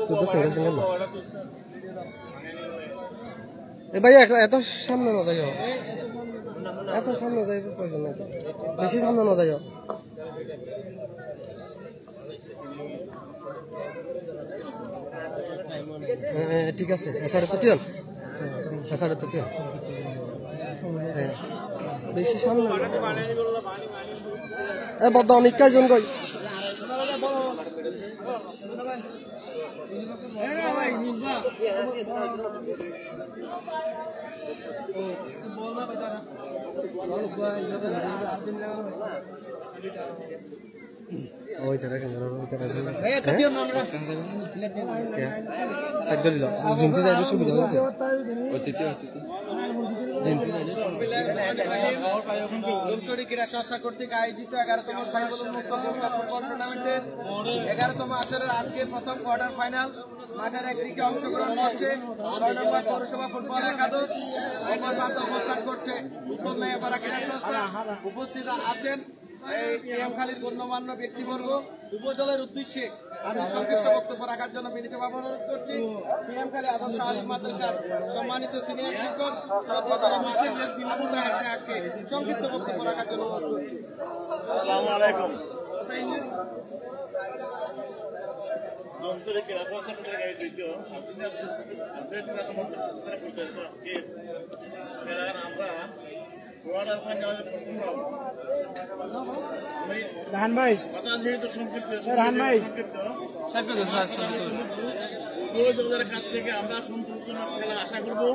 তুই তো single single না এ ভাই এত সামনে না যাইও এত সামনে যাইব প্রয়োজন নাই বেশি সামনে না যাইও ঠিক আছে এসারে তো তিয়ান এসারে তো তিয়ান বেশি সামনে এ বদ্ধ অনেক কয়জন কই ওই তারা কেন ওই তারা এই কতিও নামরা সাইড গলিল জিনতে যাইলে সুবিধা হবে অতিথি জিনতে যাইলে জোরসরি ক্রীড়া সংস্থা কর্তৃক আয়োজিত 11তম সাইফুল মুক্ত ফুটবল টুর্নামেন্টের 11তম আসরের আজকের প্রথম কোয়ার্টার ফাইনাল মাঠের একদিকে অংশগ্রহণ করছে 6 নম্বর পৌরসভা ফুটবল একাদশ অবস্থান করছে উত্তর নয়াপাড়া ক্রীড়া সংস্থা উপস্থিত আছেন এই পিএমখালীর গণ্যমান্য ব্যক্তিবর্গ উপদলের উদ্দেশ্যে আমি সংক্ষিপ্ত বক্তব্য রাখার জন্য বিনীতভাবে অনুরোধ করছি পিএমখালী আদর্শ আলিম মাদ্রাসার সম্মানিত সিনিয়র শিক্ষক সংক্ষিপ্ত বক্তব্য রাখার জন্য অনুরোধ করছি। আসসালামু আলাইকুম। আমরা রাহান ভাই কথা যেহেতু সংক্ষিপ্ত রাহান ভাই কাছ থেকে আমরা সন্তোষজনক খেলা আশা করবো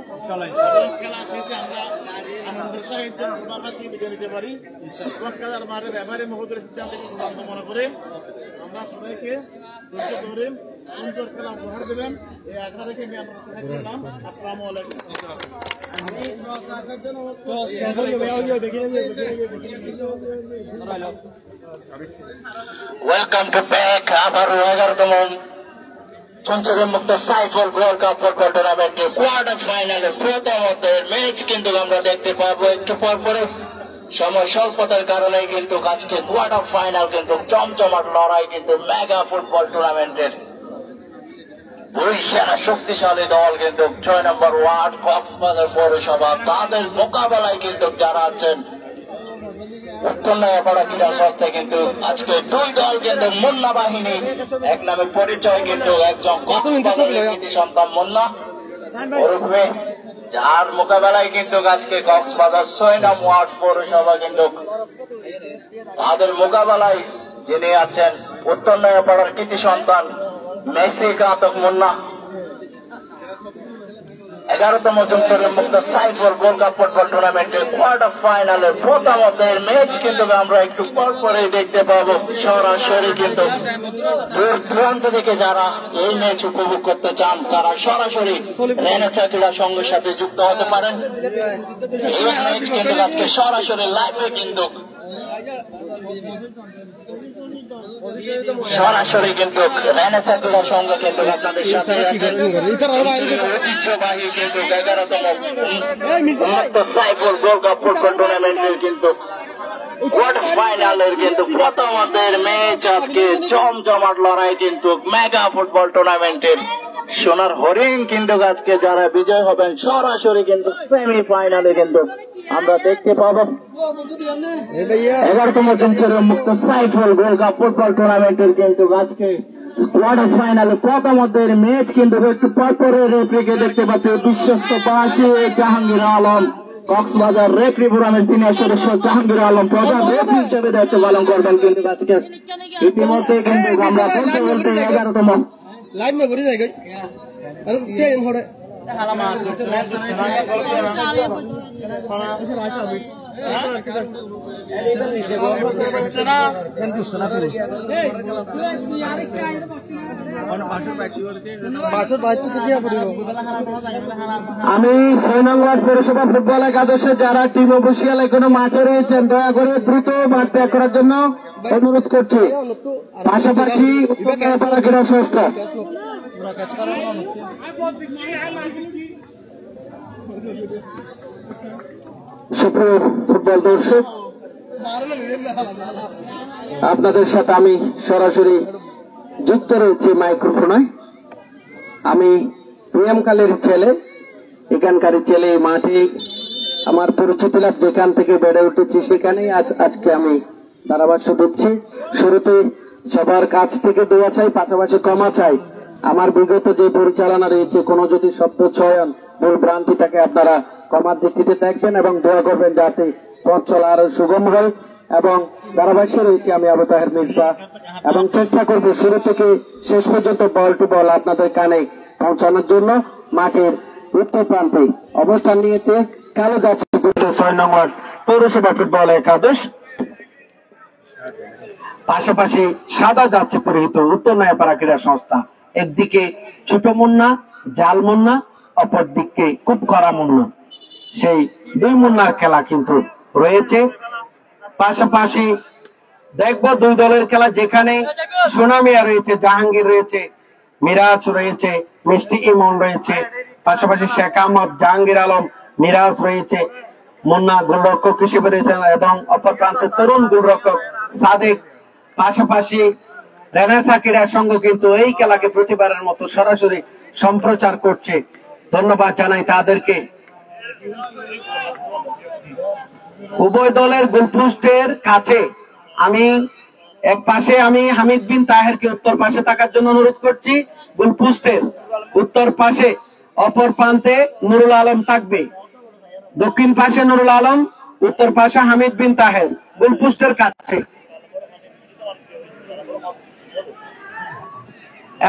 খেলা শেষে আমরা আনন্দের সাহিত্য থেকে বিদায় নিতে পারি খেলার মাঠে ব্যবহারে মহোদয়ের সিদ্ধান্তকে চূড়ান্ত মনে করে আমরা সবাইকে ধৈর্য ধরে সুন্দর খেলা উপহার দেবেন এই আগ্রহ রেখে আমি আমরা করলাম। আসসালামু আলাইকুম। Welcome to back আবার 11তম সংসদের মুক্ত সাইফুল গোল্ড কাপ ফুটবল টুর্নামেন্টের কোয়ার্টার ফাইনালের প্রথম ম্যাচ কিন্তু আমরা দেখতে পাবো একটু পর পরে সময় স্বল্পতার কারণে কিন্তু আজকে কোয়ার্টার ফাইনাল কিন্তু জমজমাট লড়াই কিন্তু মেগা ফুটবল টুর্নামেন্টের দুই সেরা শক্তিশালী দল কিন্তু 6 নম্বর ওয়ার্ড কক্সবাজার পৌরসভা তাদের মোকাবেলায় কিন্তু যারা আছেন উত্তর নয়াপাড়া ক্রীড়া সংস্থা কিন্তু আজকে দুই দল কিন্তু মুন্না বাহিনী এক নামে পরিচয় কিন্তু একজন কক্সবাজারের কৃতি সন্তান মুন্না ওরফে যার মোকাবেলায় কিন্তু আজকে কক্সবাজার 6 নং ওয়ার্ড পৌরসভা কিন্তু তাদের মোকাবেলায় যিনি আছেন উত্তর নয়াপাড়ার কৃতি সন্তান মেসি ঘাতক মুন্না 11তম সংসদের মুক্ত সাইফুল গোল্ড কাপ ফুটবল টুর্নামেন্টের কোয়ার্টার ফাইনালের প্রথম ম্যাচ কিন্তু আমরা একটু পর পরে দেখতে পাবো সরাসরি কিন্তু দূর দূরান্ত থেকে যারা এই ম্যাচ উপভোগ করতে চান তারা সরাসরি রেনেসা ক্রীড়া সংঘের সাথে যুক্ত হতে পারেন। এই ম্যাচ কিন্তু আজকে সরাসরি লাইভে কিন্তু সরাসরি কিন্তু রেনেসা ক্রীড়া সংঘ কিন্তু আপনাদের সাথে ঐতিহ্যবাহী কিন্তু 11তম সাইফুল গোল্ড কাপ ফুটবল টুর্নামেন্টের কিন্তু কোয়ার্টার ফাইনালের কিন্তু প্রথম ম্যাচ আজকে জমজমাট লড়াই কিন্তু মেগা ফুটবল টুর্নামেন্টের সোনার হরিণ কিন্তু আজকে যারা বিজয় হবেন সরাসরি কিন্তু সেমি ফাইনালে কিন্তু আমরা দেখতে পাবো 11তম সংসদের মুক্ত সাইফুল গোল্ড কাপ ফুটবল টুর্নামেন্টের কিন্তু আজকে কোয়ার্টার ফাইনালে প্রথম ম্যাচ কিন্তু একটু পরপরে রেফারিকে দেখতে পাচ্ছি বিশ্বস্ত পাশে জাহাঙ্গীর আলম কক্সবাজার রেফারি ফোরামের সিনিয়র সদস্য জাহাঙ্গীর আলম প্রধান রেফারি হিসেবে দায়িত্ব পালন করবেন কিন্তু আজকে ইতিমধ্যে কিন্তু আমরা বলতে বলতে 11তম লাইভ में भरी जाएगा अरे क्या इन होड़े हाला मास আমি 6 নং ওয়ার্ড পৌরসভা ফুটবল একাদশের যারা টিম অফিসিয়াল এখনো মাঠে রয়েছেন দয়া করে দ্রুত মাঠ ত্যাগ করার জন্য অনুরোধ করছি। পাশাপাশি উত্তর ক্রীড়া সংস্থা সুপ্রিয় ফুটবল দর্শক আপনাদের সাথে আমি সরাসরি যুক্ত রয়েছি মাইক্রোফোনে। আমি প্রিয়ামকালের ছেলে, এখানকার ছেলে। মাঠে আমার পরিচিত লাভ, যেখান থেকে বেড়ে উঠেছি সেখানেই আজকে আমি ধারাভাষ্য দিচ্ছি। শুরুতে সবার কাছ থেকে দোয়া চাই, পাশাপাশি ক্ষমা চাই। আমার বিগত যে পরিচালনা রয়েছে, কোনো যদি শব্দ চয়ন ভুল ভ্রান্তি থাকে আপনারা ক্ষমার দৃষ্টিতে দেখবেন এবং দোয়া করবেন যাতে পথ চলা আরো সুগম হয়। এবং ধারাভাষ্যে রয়েছে আমি আবু তাহের মির্জা, এবং চেষ্টা করব শুরু থেকে শেষ পর্যন্ত বল টু বল আপনাদের কানে পৌঁছানোর জন্য। মাঠের উত্তর প্রান্তে অবস্থান নিয়েছে কালো গাছ 6 নম্বর পৌরসভা ফুটবল একাদশ, পাশাপাশি সাদা যাচ্ছে পরিহিত উত্তর নয়াপাড়া ক্রীড়া সংস্থা। একদিকে ছোট মুন্না, জাল মুন্না, অপর দিকে খুব কড়া মুন্না। সেই দুই মুন্নার খেলা কিন্তু রয়েছে। পাশাপাশি দেখবো দুই দলের খেলা, যেখানে সোনামিয়া রয়েছে, জাহাঙ্গীর রয়েছে, মিরাজ রয়েছে, মিষ্টি ইমন রয়েছে, পাশাপাশি শেখ আহমদ, জাহাঙ্গীর আলম, মিরাজ রয়েছে, মুন্না গোলরক্ষক হিসেবে রয়েছেন, এবং অপর প্রান্তে তরুণ গোলরক্ষক সাদেক। পাশাপাশি রেনেসা ক্রীড়া সংঘ কিন্তু এই খেলাকে প্রতিবারের মতো সরাসরি সম্প্রচার করছে, ধন্যবাদ জানাই তাদেরকে। উভয় দলের গোলপোস্টের কাছে আমি এক পাশে আমি হামিদ বিন তাহেরকে উত্তর পাশে থাকার জন্য অনুরোধ করছি। গোলপোস্টের উত্তর পাশে অপর প্রান্তে নুরুল আলম থাকবে, দক্ষিণ পাশে নুরুল আলম, উত্তর পাশে হামিদ বিন তাহের গোলপোস্টের কাছে।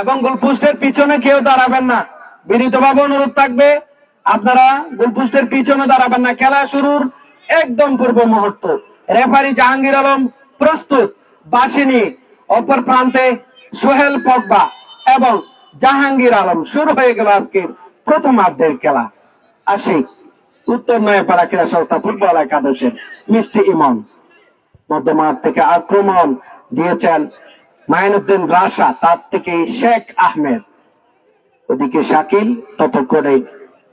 এবং গোলপোস্টের পিছনে কেউ দাঁড়াবেন না, বিনীতভাবে অনুরোধ থাকবে আপনারা গোলপোস্টের পিছনে দাঁড়াবেন না। খেলা শুরুর একদম পূর্ব মুহূর্ত। রেফারি জাহাঙ্গীর আলম প্রস্তুত, বাসিনী অপর প্রান্তে সোহেল পগবা এবং জাহাঙ্গীর আলম। শুরু হয়ে গেল আজকের প্রথমার্ধের খেলা। আশিক উত্তর নয়াপাড়া ক্রীড়া সংস্থা ফুটবল একাদশের মিষ্টি ইমন। মধ্যমাঠ থেকে আক্রমণ দিয়েছেন মাইনুদ্দিন রাশা, তার থেকে শেখ আহমেদ, ওদিকে শাকিল, ততক্ষণে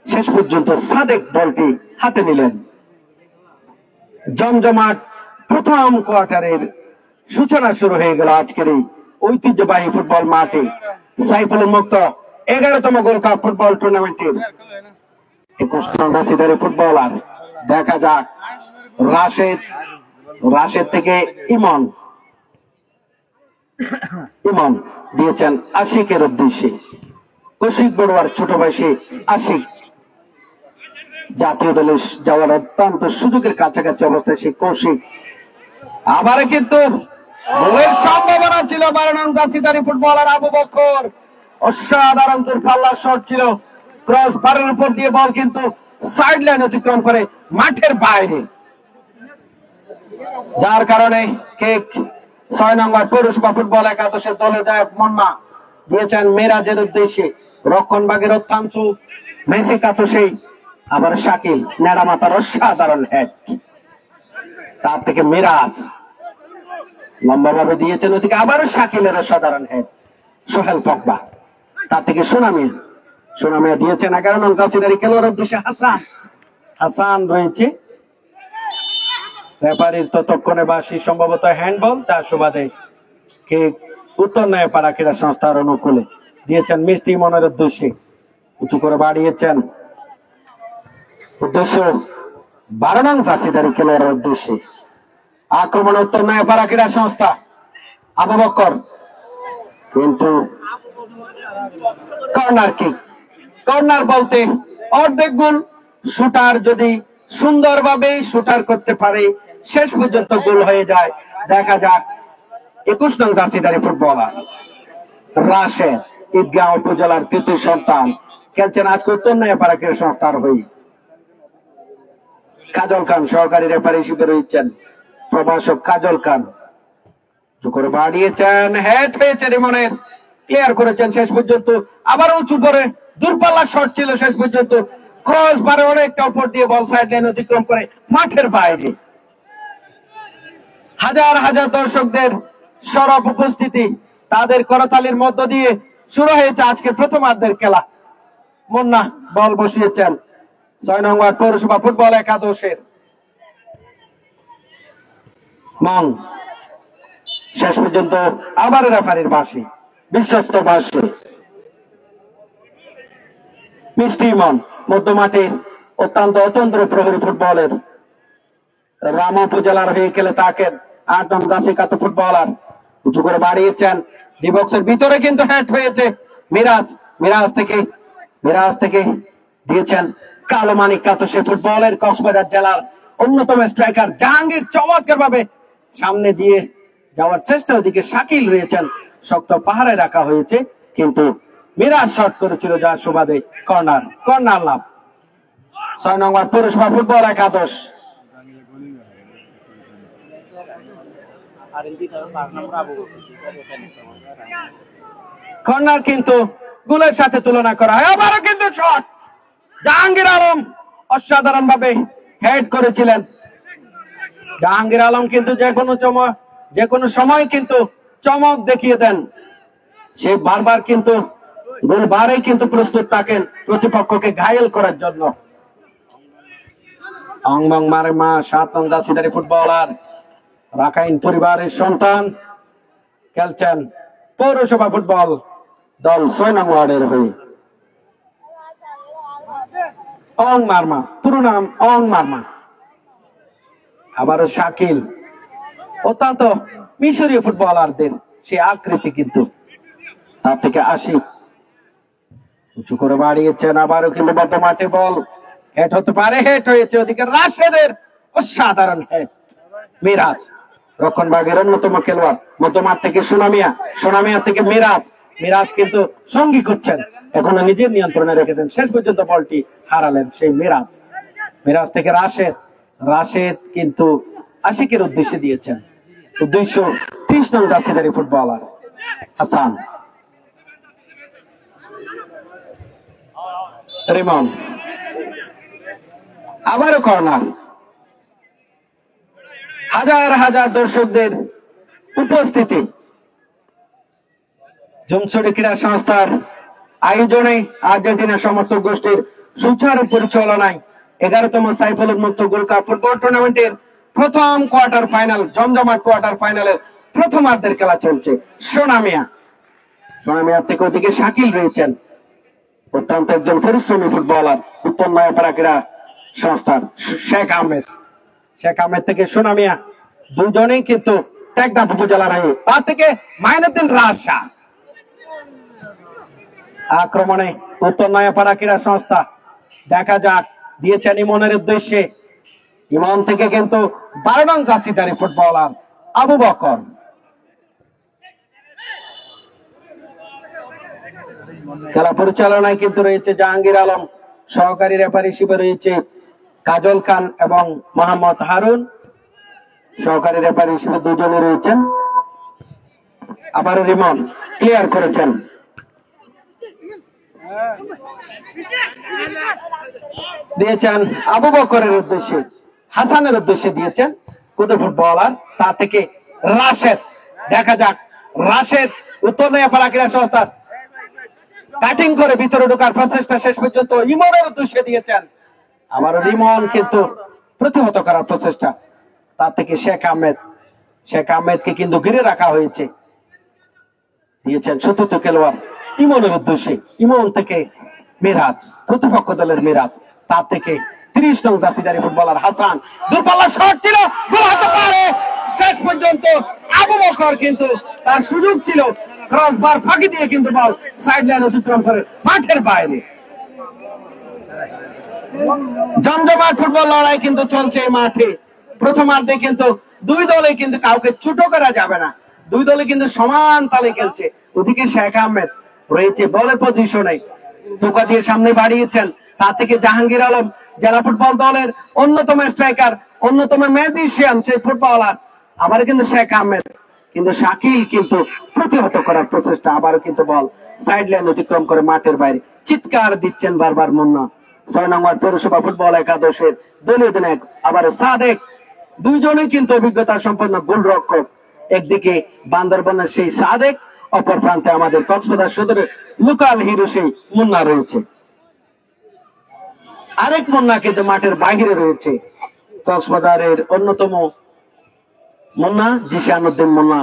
শেষ পর্যন্ত সাদেক বলটি হাতে নিলেন। জমজমাট প্রথম কোয়ার্টারের সূচনা শুরু হয়ে গেল আজকের এই ঐতিহ্যবাহী ফুটবল মাঠে। সাইফুল মুক্ত 11তম গোল্ড কাপ ফুটবল টুর্নামেন্টের 21 নং রাশিদারি ফুটবলার। দেখা যাক রাশেদ থেকে ইমন দিয়েছেন আশিকের উদ্দেশ্যে। কৌশিক বড়ুয়ার ছোট বয়সে আশিক জাতীয় দলে যাওয়ার অত্যন্ত সুযোগের কাছাকাছি অবস্থায় সেই কৌশিক। আবার কিন্তু গোলের সম্ভাবনা ছিল 12 নং জার্সিধারী ফুটবলার আবু বকর। অসাধারণ দূরপাল্লা শট ছিল, ক্রস বারের উপর দিয়ে বল কিন্তু সাইড লাইন অতিক্রম করে মাঠের বাইরে, যার কারণে কেক 6 নম্বর পৌরসভা ফুটবল একাদশের দলের নায়ক মুন্না দিয়েছেন মেরাজের উদ্দেশ্যে। রক্ষণভাগের অত্যন্ত মেসি কাতুসেই আবার শাকিল, নেড়া মাথার অসাধারণ হেড, তার থেকে মিরাজ লম্বাভাবে দিয়েছেন, ওদিকে আবারও শাকিলের অসাধারণ হেড। সোহেল পগবা, তার থেকে সোনামিয়া দিয়েছেন 11 নং জার্সিধারী খেলোয়াড়ের উদ্দেশ্যে হাসান রয়েছে। রেফারির ততক্ষণে বাসি সম্ভবত হ্যান্ডবল, যার সুবাদে কে উত্তর নয়াপাড়া ক্রীড়া সংস্থার অনুকূলে দিয়েছেন মিষ্টি মনের উদ্দেশ্যে, উঁচু করে বাড়িয়েছেন উদ্দেশ্য 12 নং জার্সিধারী খেলোয়াড়ের উদ্দেশ্যে। আক্রমণ উত্তর নয়াপাড়া ক্রীড়া সংস্থা। আবু বকর কিন্তু কর্নার কিক, কর্নার বলতে অর্ধেক গোল। শুটার যদি সুন্দরভাবে শুটার করতে পারে শেষ পর্যন্ত গোল হয়ে যায়। দেখা যাক 21 নং জার্সিধারী ফুটবলার রাশেদ, ঈদগাঁও উপজেলার তৃতীয় সন্তান, খেলছেন আজকে উত্তর নয়াপাড়া ক্রীড়া সংস্থার হয়ে। কাজল খান সহকারী রেফারি হিসেবে রয়েছেন, প্রভাষক কাজল খান করে বাড়িয়েছেন, হেড পেয়েছেন ইমনের, ক্লিয়ার করেছেন শেষ পর্যন্ত। আবার উঁচু করে দূরপাল্লা শট ছিল শেষ পর্যন্ত, ক্রস বারে অনেকটা উপর দিয়ে বল সাইড লাইন অতিক্রম করে মাঠের বাইরে। হাজার হাজার দর্শকদের সরব উপস্থিতি, তাদের করতালির মধ্য দিয়ে শুরু হয়েছে আজকে প্রথমার্ধের খেলা। মুন্না বল বসিয়েছেন 6 নম্বর পৌরসভা ফুটবল একাদশের মং। শেষ পর্যন্ত আবার রেফারির বাঁশি, বিশ্বস্ত বাঁশি। মিষ্টি ইমন মধ্যমাঠের অত্যন্ত অতন্ত্র প্রহরী ফুটবলের রাম উপজেলার হয়ে খেলে থাকেন 8 নং জার্সি কাত ফুটবলার উঁচু করে বাড়িয়েছেন ডিবক্সের ভিতরে কিন্তু হেড হয়েছে মিরাজ থেকে দিয়েছেন কালো মানিক কাত সে ফুটবলের কক্সবাজার জেলার অন্যতম স্ট্রাইকার জাহাঙ্গীর চমৎকার ভাবে সামনে দিয়ে যাওয়ার চেষ্টা, ওদিকে শাকিল রয়েছেন, শক্ত পাহাড়ে রাখা হয়েছে কিন্তু মিরাজ শট করেছিল যার সুবাদে কর্নার লাভ। 6 নম্বর পৌরসভা ফুটবল একাদশ কর্নার কিন্তু গোলের সাথে তুলনা করা হয়। আবারও কিন্তু শট, জাহাঙ্গীর আলম অসাধারণ ভাবে হেড করেছিলেন। জাহাঙ্গীর আলম কিন্তু যে কোনো সময় কিন্তু চমক দেখিয়ে দেন, সে বারবার কিন্তু গোলবারে কিন্তু প্রস্তুত থাকেন প্রতিপক্ষকে ঘায়েল করার জন্য। অংবং মারেমা 7 নং জার্সিধারী ফুটবলার, রাখাইন পরিবারের সন্তান, খেলছেন পৌরসভা ফুটবল দল 6 নং ওয়ার্ডের হয়ে। অং মারমা, পুরো নাম অং মারমা। আবারও শাকিল, অত্যন্ত মিশরীয় ফুটবলারদের সে আকৃতি, কিন্তু তার থেকে 80 উঁচু করে বাড়িয়েছেন। আবারও কিন্তু মাঠে বল হেড হতে পারে, হেড হয়েছে, ওদিকে রাশেদের অসাধারণ হেড। মিরাজ রক্ষণভাগের অন্যতম খেলোয়াড়, মধ্যমাঠ থেকে সোনামিয়া থেকে মিরাজ কিন্তু সঙ্গী করছেন, এখনো নিজের নিয়ন্ত্রণে রেখেছেন, শেষ পর্যন্ত বলটি হারালেন সেই মিরাজ থেকে রাশেদ কিন্তু আশিকের উদ্দেশ্যে দিয়েছেন। 230 নং জার্সিধারী ফুটবলার হাসান। রিমন আবারও কর্নার, হাজার দর্শকদের উপস্থিতি জমছড়ি ক্রীড়া সংস্থার আয়োজনে আর্জেন্টিনা সমর্থক গোষ্ঠীর সুচারু পরিচালনায় 11তম সাইফুল মুক্ত গোল্ড কাপ ফুটবল টুর্নামেন্টের প্রথম কোয়ার্টার ফাইনাল, জমজমাট কোয়ার্টার ফাইনালের প্রথমার্ধের খেলা চলছে। সোনামিয়া থেকে ওদিকে শাকিল রয়েছেন, অত্যন্ত একজন পরিশ্রমী ফুটবলার, উত্তর নয়াপাড়া ক্রীড়া সংস্থার শেখ আহমেদ থেকে সোনামিয়া, দুজনেই কিন্তু টেকনাফ উপজেলার হয়ে। তার থেকে মাইনুদ্দিন রাশা আক্রমণে উত্তর নয়াপাড়া ক্রীড়া সংস্থা, দেখা যাক, দিয়েছেন ইমনের উদ্দেশ্যে। ইমন থেকে কিন্তু 12 নং জার্সিধারী ফুটবলার আবু বকর। খেলা পরিচালনায় কিন্তু রয়েছে জাহাঙ্গীর আলম, সহকারী রেফারি হিসেবে রয়েছে কাজল খান এবং মোহাম্মদ হারুন, সহকারী রেফারি হিসেবে দুজনে রয়েছেন। আবারও রিমন ক্লিয়ার করেছেন, দিয়েছেন আবু বকরের উদ্দেশ্যে, হাসানের উদ্দেশ্যে দিয়েছেন কোন ফুটবলার, তা থেকে রাশেদ। দেখা যাক, রাশেদ উত্তর নয়াপাড়া ক্রীড়া সংস্থার কাটিং করে ভিতরে ঢোকার প্রচেষ্টা শেষ পর্যন্ত ইমনের উদ্দেশ্যে দিয়েছেন। আবারও রিমন কিন্তু প্রতিহত করার প্রচেষ্টা, তার থেকে শেখ আহমেদকে কিন্তু ঘিরে রাখা হয়েছে, দিয়েছেন চতুর্থ খেলোয়াড় ইমনের উদ্দেশ্যে। ইমন থেকে মিরাজ, প্রতিপক্ষ দলের মিরাজ, তার থেকে 30 নং জার্সিধারী ফুটবলার হাসান, দূরপাল্লা শট ছিল, গোল হতে পারে। শেষ পর্যন্ত আবু বকর কিন্তু তার সুযোগ ছিল, ক্রসবার ফাঁকি দিয়ে কিন্তু বল সাইড লাইন অতিক্রম করে মাঠের বাইরে। জমজমাট ফুটবল লড়াই কিন্তু চলছে এই মাঠে। প্রথমার্ধে কিন্তু দুই দলে কিন্তু কাউকে ছোট করা যাবে না, দুই দলে কিন্তু সমান তালে খেলছে। ওদিকে শেখ আহমেদ রয়েছে বলের পজিশনে, টোকা দিয়ে সামনে বাড়িয়েছেন, তার থেকে জাহাঙ্গীর আলম জেলা ফুটবল দলের অন্যতম স্ট্রাইকার, অন্যতম ম্যাজিশিয়ান সেই ফুটবলার। আবার কিন্তু শেখ আহমেদ, কিন্তু শাকিল কিন্তু প্রতিহত করার প্রচেষ্টা, আবারও কিন্তু বল সাইড লাইন অতিক্রম করে মাঠের বাইরে। চিৎকার দিচ্ছেন বারবার মুন্না। 6 নম্বর পৌরসভা ফুটবল একাদশের দলীয় অধিনায়ক আবারও সাদেক, দুইজনেই কিন্তু অভিজ্ঞতা সম্পন্ন গোলরক্ষক। একদিকে বান্দরবনের সেই সাদেক, অপর প্রান্তে আমাদের কক্সবাজার সদরের লোকাল হিরো সেই মুন্না রয়েছে। আরেক মুন্না কিন্তু মাঠের বাইরে রয়েছে, কক্সবাজারের অন্যতম মুন্না জিশানুদ্দিন মুন্না,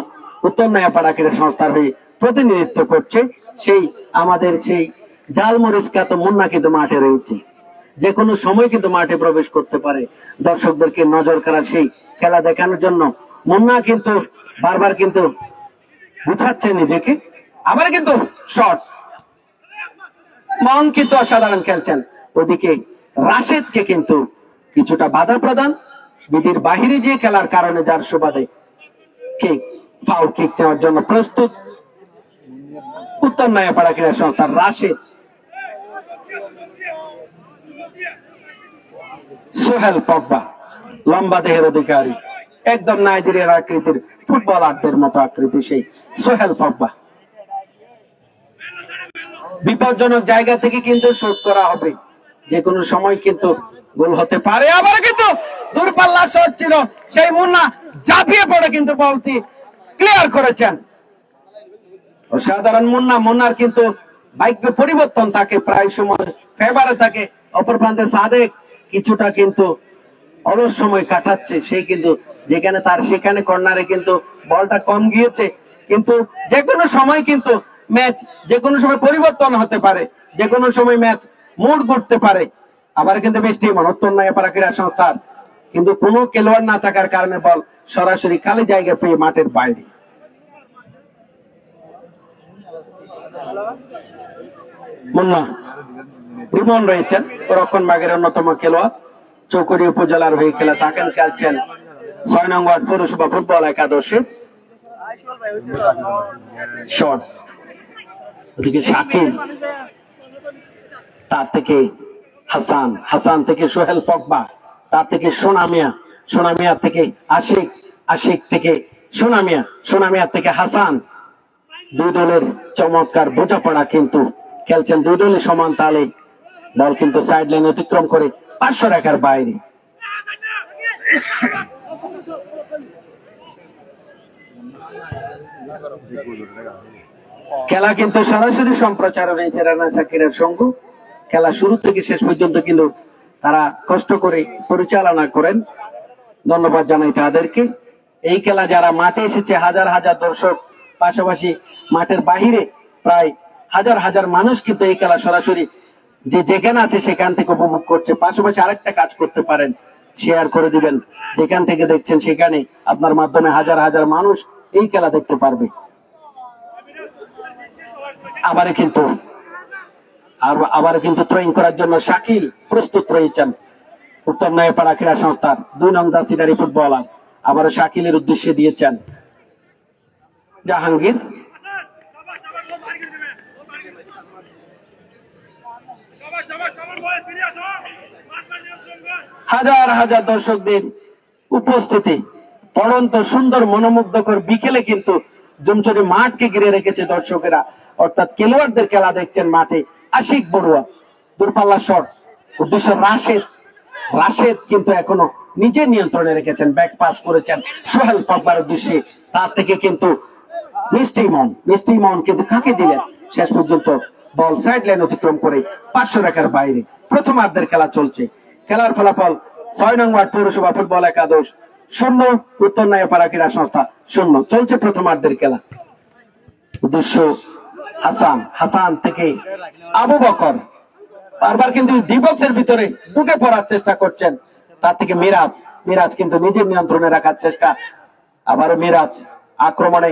উত্তর নয়াপাড়া ক্রীড়া সংস্থার হয়ে প্রতিনিধিত্ব করছে। সেই আমাদের সেই জালমরিচ খ্যাত মুন্না কিন্তু মাঠে রয়েছে, যে কোনো সময় কিন্তু মাঠে প্রবেশ করতে পারে। দর্শকদেরকে নজর করা সেই খেলা দেখানোর জন্য মুন্না কিন্তু বারবার কিন্তু বুঝাচ্ছে নিজেকে। আবার কিন্তু শট, মন কিন্তু অসাধারণ খেলছেন। ওদিকে রাশেদকে কিন্তু কিছুটা বাধা প্রদান, বিধির বাহিরে যে খেলার কারণে যার সুবাদে কিক, ফাউল কিক নেওয়ার জন্য প্রস্তুত উত্তর নয়াপাড়া ক্রীড়া সংস্থার রাশেদ। সোহেল পগবা লম্বা দেহের অধিকারী, একদম নাইজেরিয়ার আকৃতির, ফুটবলারদের মতো আকৃতি সেই সোহেল পগবা। বিপজ্জনক জায়গা থেকে কিন্তু শুট করা হবে, যে কোনো সময় কিন্তু গোল হতে পারে। আবার কিন্তু দূরপাল্লা শট ছিল, সেই মুন্না ঝাঁপিয়ে পড়ে কিন্তু বলটি ক্লিয়ার করেছেন। অসাধারণ মুন্নার কিন্তু ভাগ্য পরিবর্তন থাকে, প্রায় সময় ফেভারে থাকে। অপর প্রান্তে সাদেক কিছুটা কিন্তু অলস সময় কাটাচ্ছে, সে কিন্তু যেখানে তার সেখানে কর্নারে কিন্তু বলটা কম গিয়েছে, কিন্তু যে কোনো সময় কিন্তু ম্যাচ যে কোনো সময় পরিবর্তন হতে পারে, যে কোনো সময় ম্যাচ মোড় ঘুরতে পারে। আবার কিন্তু বৃষ্টি উত্তর নয়াপাড়া ক্রীড়া সংস্থার কিন্তু কোনো খেলোয়াড় না থাকার কারণে বল সরাসরি খালি জায়গা পেয়ে মাঠের বাইরে। মুন্না রিমন রয়েছেন রক্ষণভাগের অন্যতম খেলোয়াড়, চৌকড়ি উপজেলার হয়ে খেলা থাকেন, খেলছেন 6 নং ওয়ার্ড পৌরসভা ফুটবল একাদশে। শট, ওদিকে শাকিল, তার থেকে হাসান থেকে সোহেল পগবা, তার থেকে সোনামিয়া থেকে আশিক থেকে সোনামিয়া থেকে হাসান। দুই দলের চমৎকার বোঝাপড়া কিন্তু খেলছেন, দুই দলের সমান তালে। বল কিন্তু সাইড লাইন অতিক্রম করে 500 রেখার বাইরে। খেলা কিন্তু সরাসরি সম্প্রচার হয়েছে রানা সাকিরের সঙ্গে। খেলা শুরু থেকে শেষ পর্যন্ত কিন্তু তারা কষ্ট করে পরিচালনা করেন, ধন্যবাদ জানাই তাদেরকে। এই খেলা যারা মাঠে এসেছে, হাজার হাজার দর্শক, পাশাপাশি মাঠের বাহিরে প্রায় হাজার হাজার মানুষ কিন্তু এই খেলা সরাসরি যে যেখানে আছে সেখান থেকে উপভোগ করছে। পাশাপাশি আরেকটা কাজ করতে পারেন, শেয়ার করে দিবেন, যেখান থেকে দেখছেন সেখানে আপনার মাধ্যমে হাজার হাজার মানুষ এই খেলা দেখতে পারবে। আবার কিন্তু থ্রোয়িং করার জন্য শাকিল প্রস্তুত রয়েছেন, উত্তর নয়াপাড়া ক্রীড়া সংস্থার 2 নং দাসিদারি ফুটবলার। আবারও শাকিলের উদ্দেশ্যে দিয়েছেন জাহাঙ্গীর। হাজার হাজার দর্শকদের উপস্থিতি, পড়ন্ত সুন্দর মনোমুগ্ধকর বিকেলে কিন্তু জমচরে মাঠকে ঘিরে রেখেছে দর্শকেরা, অর্থাৎ খেলোয়াড়দের খেলা দেখছেন মাঠে। আশিক বড়ুয়া দূরপাল্লা শট, উদ্দেশ্য রাশেদ কিন্তু এখনো নিজের নিয়ন্ত্রণে রেখেছেন, ব্যাক পাস করেছেন সোহেল পগবার উদ্দেশ্যে। তার থেকে কিন্তু মিষ্টি মন কিন্তু কাকে দিলেন, শেষ পর্যন্ত বল সাইড লাইন অতিক্রম করে 500 রেখার বাইরে। প্রথমার্ধের খেলা চলছে, খেলার ফলাফল 6 নং ওয়ার্ড পৌরসভা ফুটবল একাদশ 0, উত্তর নয়াপাড়া ক্রীড়া সংস্থা 0। চলছে প্রথমার্ধের খেলা। উদ্দেশ্য হাসান থেকে আবু বকর, বারবার কিন্তু ডিবক্সের ভিতরে ঢুকে পড়ার চেষ্টা করছেন, তার থেকে মিরাজ কিন্তু নিজের নিয়ন্ত্রণে রাখার চেষ্টা। আবারও মিরাজ আক্রমণে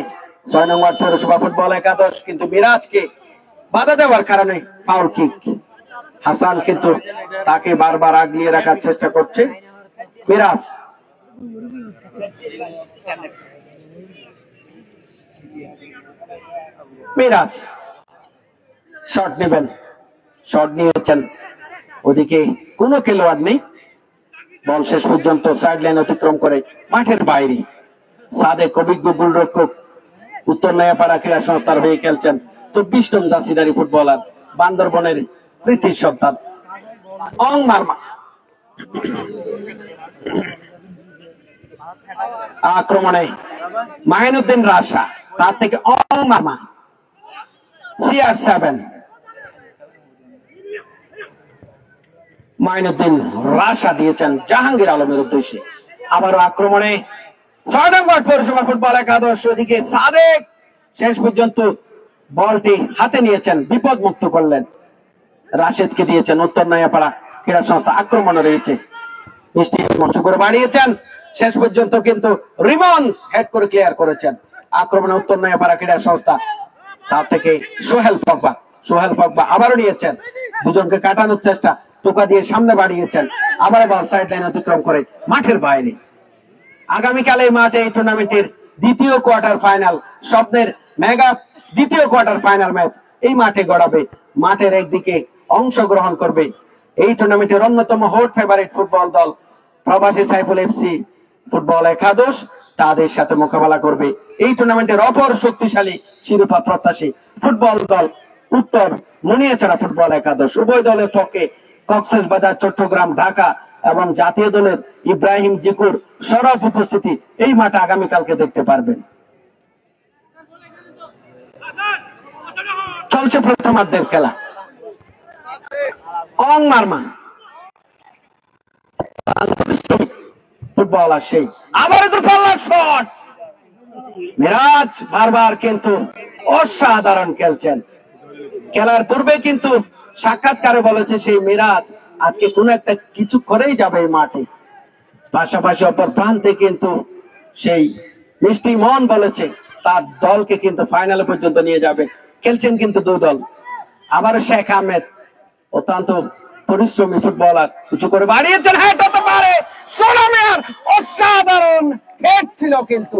6 নং ওয়ার্ড পৌরসভা ফুটবল একাদশ কিন্তু মিরাজকে বাধা দেওয়ার কারণে ফাউল কিক। হাসান কিন্তু তাকে বারবার আগলিয়ে রাখার চেষ্টা করছে। মিরাজ শট নেবেন, শট নিয়েছেন, ওদিকে কোনো খেলোয়াড় নেই। বল শেষ পর্যন্ত সাইড লাইন অতিক্রম করে মাঠের বাইরে। সাদেক অভিজ্ঞ গোলরক্ষক, উত্তর নয়াপাড়া ক্রীড়া সংস্থার হয়ে খেলছেন, 24 নং দাসিদারি ফুটবলার, বান্দরবনের কৃতি সন্তান। অং মারমা আক্রমণে মাহিনুদ্দিন রাশা, তার থেকে অং মারমা CR7 মাইনুদ্দিন রাশা দিয়েছেন জাহাঙ্গীর আলমের উদ্দেশ্যে। আবারও আক্রমণে 6 নং ওয়ার্ড পৌরসভা ফুটবল একাদশ, ওদিকে সাদেক শেষ পর্যন্ত বলটি হাতে নিয়েছেন, বিপদ মুক্ত করলেন। রাশেদকে দিয়েছেন। উত্তর নয়াপাড়া ক্রীড়া সংস্থা আক্রমণে রয়েছে, মিষ্টি মঞ্চ করে বাড়িয়েছেন, শেষ পর্যন্ত কিন্তু রিমন হেড করে ক্লিয়ার করেছেন। আক্রমণে উত্তর নয়াপাড়া ক্রীড়া সংস্থা, তার থেকে সোহেল পগবা আবারও নিয়েছেন, দুজনকে কাটানোর চেষ্টা, টোকা দিয়ে সামনে বাড়িয়েছেন, আবার বল সাইড লাইন অতিক্রম করে মাঠের বাইরে। আগামীকাল এই মাঠে এই টুর্নামেন্টের দ্বিতীয় কোয়ার্টার ফাইনাল, স্বপ্নের মেগা দ্বিতীয় কোয়ার্টার ফাইনাল ম্যাচ এই মাঠে গড়াবে। মাঠের একদিকে অংশগ্রহণ করবে এই টুর্নামেন্টের অন্যতম হট ফেভারিট ফুটবল দল প্রবাসী সাইফুল এফসি ফুটবল একাদশ, তাদের সাথে মোকাবেলা করবে এই টুর্নামেন্টের অপর শক্তিশালী শিরোপা প্রত্যাশী ফুটবল দল উত্তর মুনিয়াছড়া ফুটবল একাদশ। উভয় দলের পক্ষে কক্সবাজার, চট্টগ্রাম, ঢাকা এবং জাতীয় দলের ইব্রাহিম জিকুর সরব উপস্থিতি এই মাঠে আগামীকালকে দেখতে পারবেন। চলছে প্রথমার্ধের খেলা। অং মারমা ফুটবল আসছে, আবার শট। মিরাজ বারবার কিন্তু অসাধারণ খেলছেন। খেলার পূর্বে কিন্তু সাক্ষাৎকারে বলেছে সেই মিরাজ আজকে কোন একটা কিছু করেই যাবে এই মাঠে। পাশাপাশি অপর প্রান্তে কিন্তু সেই মিষ্টি মন বলেছে তার দলকে কিন্তু ফাইনালে পর্যন্ত নিয়ে যাবে। খেলছেন কিন্তু দুই দল। আবার শেখ আহমেদ অত্যন্ত পরিশ্রমী ফুটবলার, উঁচু করে বাড়িয়েছেন, হেড হতে পারে। সোনামিয়ার অসাধারণ হেড ছিল, কিন্তু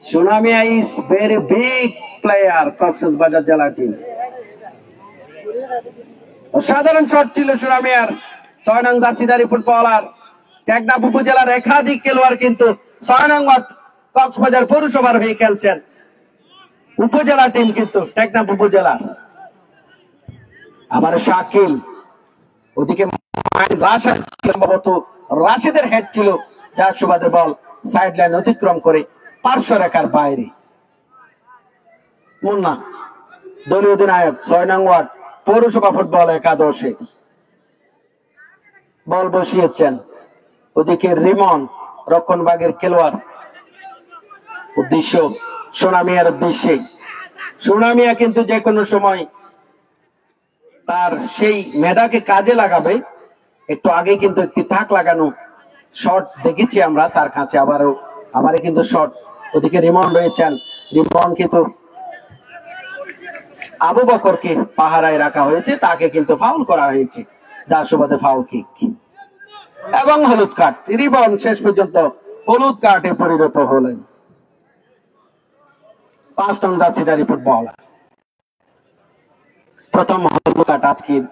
Sonamia is very big player Cox's Bazar জেলা টিম। অসাধারণ শট ছিল সোনামিয়ার। 6 নং দাসিদারি ফুটবলার, টেকনাফ উপজেলার একাধিক খেলোয়াড় কিন্তু 6 নং কক্সবাজার পৌরসভার হয়ে খেলছেন। উপজেলা টিম কিন্তু টেকনাফ উপজেলা। আবার শাকিল, ওদিকে সম্ভবত রাশেদের হেড ছিল, যার সুবাদে বল সাইড লাইন অতিক্রম করে পার্শ্ব রেখার বাইরে। মুন্না দলীয় অধিনায়ক 6 নং ওয়ার্ড পৌরসভা ফুটবল একাদশে বল বসিয়েছেন। ওদিকে রিমন রক্ষণভাগের খেলোয়াড়, উদ্দেশ্য সোনামিয়ার উদ্দেশ্যে। সোনামিয়া কিন্তু যে কোনো সময় তার সেই মেধাকে কাজে লাগাবে। একটু আগে কিন্তু একটি থাক লাগানো শট দেখেছি আমরা তার কাছে, আবারও কিন্তু শট। ওদিকে রিমন রয়েছেন, রিমন কিন্তু আবু বকরকে পাহারায় রাখা হয়েছে, তাকে কিন্তু ফাউল করা হয়েছে, যার সুবাদে ফাউল কিক এবং হলুদ কার্ড। রিমন শেষ পর্যন্ত হলুদ কার্ডে পরিণত হলেন। 5 নং দাসিদারি ফুটবলার, প্রথম হলুদ কার্ড আজকের।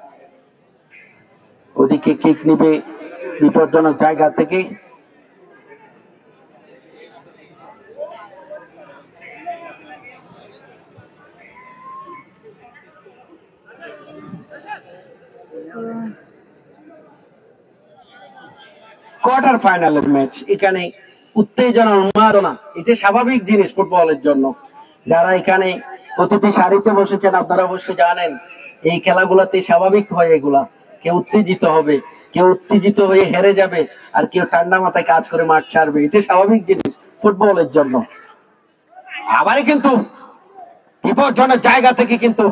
ওদিকে কিক নিবে বিপজ্জনক জায়গা থেকে। কোয়ার্টার ফাইনালের ম্যাচ, এখানে উত্তেজনা উন্মাদনা এটা স্বাভাবিক জিনিস ফুটবলের জন্য। যারা এখানে অতিথি সারিতে বসেছেন আপনারা অবশ্যই জানেন এই খেলাগুলাতে স্বাভাবিক হয় এগুলা। কেউ উত্তেজিত হবে, কেউ উত্তেজিত হয়ে হেরে যাবে, আর কেউ ঠান্ডা মাথায় কাজ করে মাঠ ছাড়বে, এটা স্বাভাবিক জিনিস ফুটবলের জন্য। আবারই কিন্তু বিপজ্জনক জায়গা থেকে কিন্তু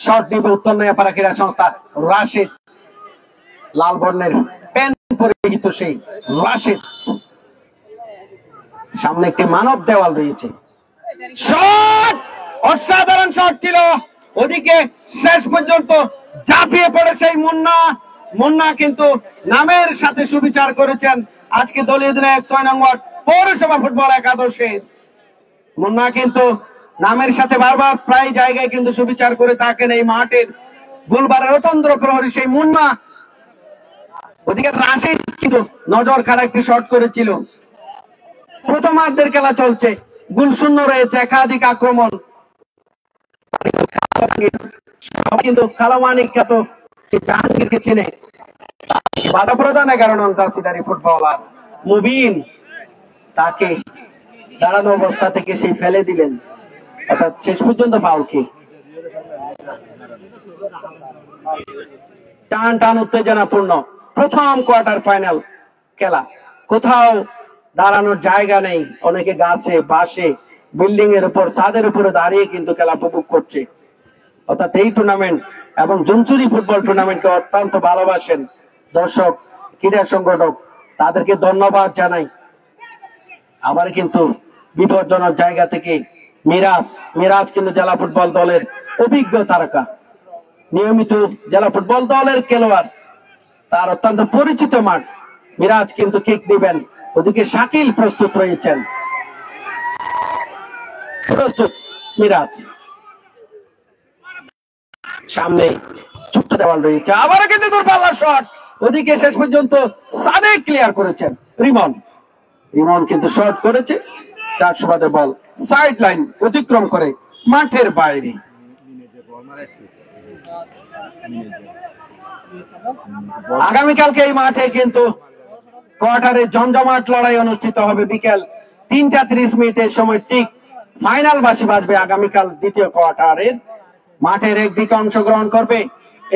শট নিবে উত্তর নয়াপাড়া ক্রীড়া সংস্থা। রাশেদ, লাল বর্ণের প্যান্ট পরিহিত সেই রাশেদ, সামনে একটি মানব দেওয়াল রয়েছে। শট, অসাধারণ শট ছিল। ওদিকে শেষ পর্যন্ত ঝাঁপিয়ে পড়ে সেই মুন্না কিন্তু নামের সাথে সুবিচার করেছেন আজকে দলীয় অধিনায়ক 6 নং ওয়ার্ড পৌরসভা ফুটবল একাদশে। মুন্না কিন্তু নামের সাথে বারবার প্রায় জায়গায় কিন্তু সুবিচার করে থাকেন এই মাঠের গোলবারের অতন্ত্র প্রহরী সেই মুন্না। ওদিকে রাশিদ কিন্তু নজর কাড়া একটি শট করেছিল। প্রথমার্ধের খেলা চলছে, গোল শূন্য রয়েছে, একাধিক আক্রমণ। কিন্তু কালামানিক খ্যাত জাহাঙ্গীরকে চেনে, বাধা প্রদান 11 নং দাসিদারি ফুটবলার মুবিন, তাকে দাঁড়ানো অবস্থা থেকে সেই ফেলে দিলেন, অর্থাৎ শেষ পর্যন্ত ফাউল কিক। টান টান উত্তেজনাপূর্ণ প্রথম কোয়ার্টার ফাইনাল খেলা। কোথাও দাঁড়ানোর জায়গা নেই, অনেকে গাছে বাসে বিল্ডিং এর উপর ছাদের উপরে দাঁড়িয়ে কিন্তু খেলা উপভোগ করছে। অর্থাৎ এই টুর্নামেন্ট এবং জুনচুরি ফুটবল টুর্নামেন্টকে অত্যন্ত ভালোবাসেন দর্শক, ক্রীড়া সংগঠক, তাদেরকে ধন্যবাদ জানাই। আবার কিন্তু বিপজ্জনক জায়গা থেকে মিরাজ কিন্তু জেলা ফুটবল দলের অভিজ্ঞ তারকা, নিয়মিত জেলা ফুটবল দলের খেলোয়াড়, তার অত্যন্ত পরিচিত মাঠ। মিরাজ কিন্তু কিক দিবেন, ওদিকে শাকিল প্রস্তুত রয়েছেন, প্রস্তুত মিরাজ, সামনে ছোট্ট দেওয়াল রয়েছে, আবারও কিন্তু দূরপাল্লা শট, ওদিকে শেষ পর্যন্ত সাদেক ক্লিয়ার করেছেন। রিমন কিন্তু শট করেছে, 400 বাদে বল সাইড লাইন অতিক্রম করে মাঠের বাইরে। আগামীকালকে এই মাঠে কিন্তু কোয়ার্টারে জমজমাট লড়াই অনুষ্ঠিত হবে। বিকেল 3:30 সময় ঠিক ফাইনাল বাঁশি বাজবে। আগামীকাল দ্বিতীয় কোয়ার্টারের মাঠের একদিকে অংশগ্রহণ করবে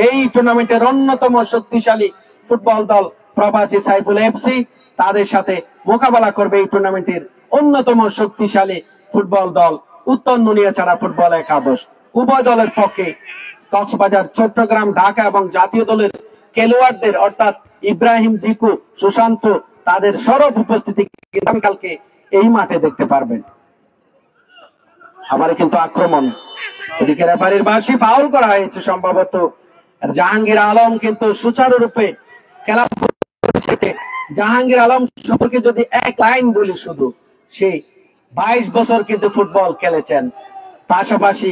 এই টুর্নামেন্টের অন্যতম শক্তিশালী ফুটবল দল প্রবাসী সাইফুল এফসি, তাদের সাথে মোকাবেলা করবে এই টুর্নামেন্টের অন্যতম শক্তিশালী ফুটবল দল উত্তর নুনিয়াছড়া ফুটবল একাদশ। উভয় দলের পক্ষে কক্সবাজার, চট্টগ্রাম, ঢাকা এবং জাতীয় দলের খেলোয়াড়দের অর্থাৎ ইব্রাহিম, জিকু, সুশান্ত, তাদের সরব উপস্থিতি আগামীকালকে এই মাঠে দেখতে পারবেন। আবার কিন্তু আক্রমণ, এদিকে রেফারির বাঁশি ফাউল করা হয়েছে সম্ভবত। জাহাঙ্গীর আলম কিন্তু সুচারুরূপে খেলা করেছে। জাহাঙ্গীর আলম সম্পর্কে যদি এক লাইন বলি, শুধু সে 22 বছর কিন্তু ফুটবল খেলেছেন, পাশাপাশি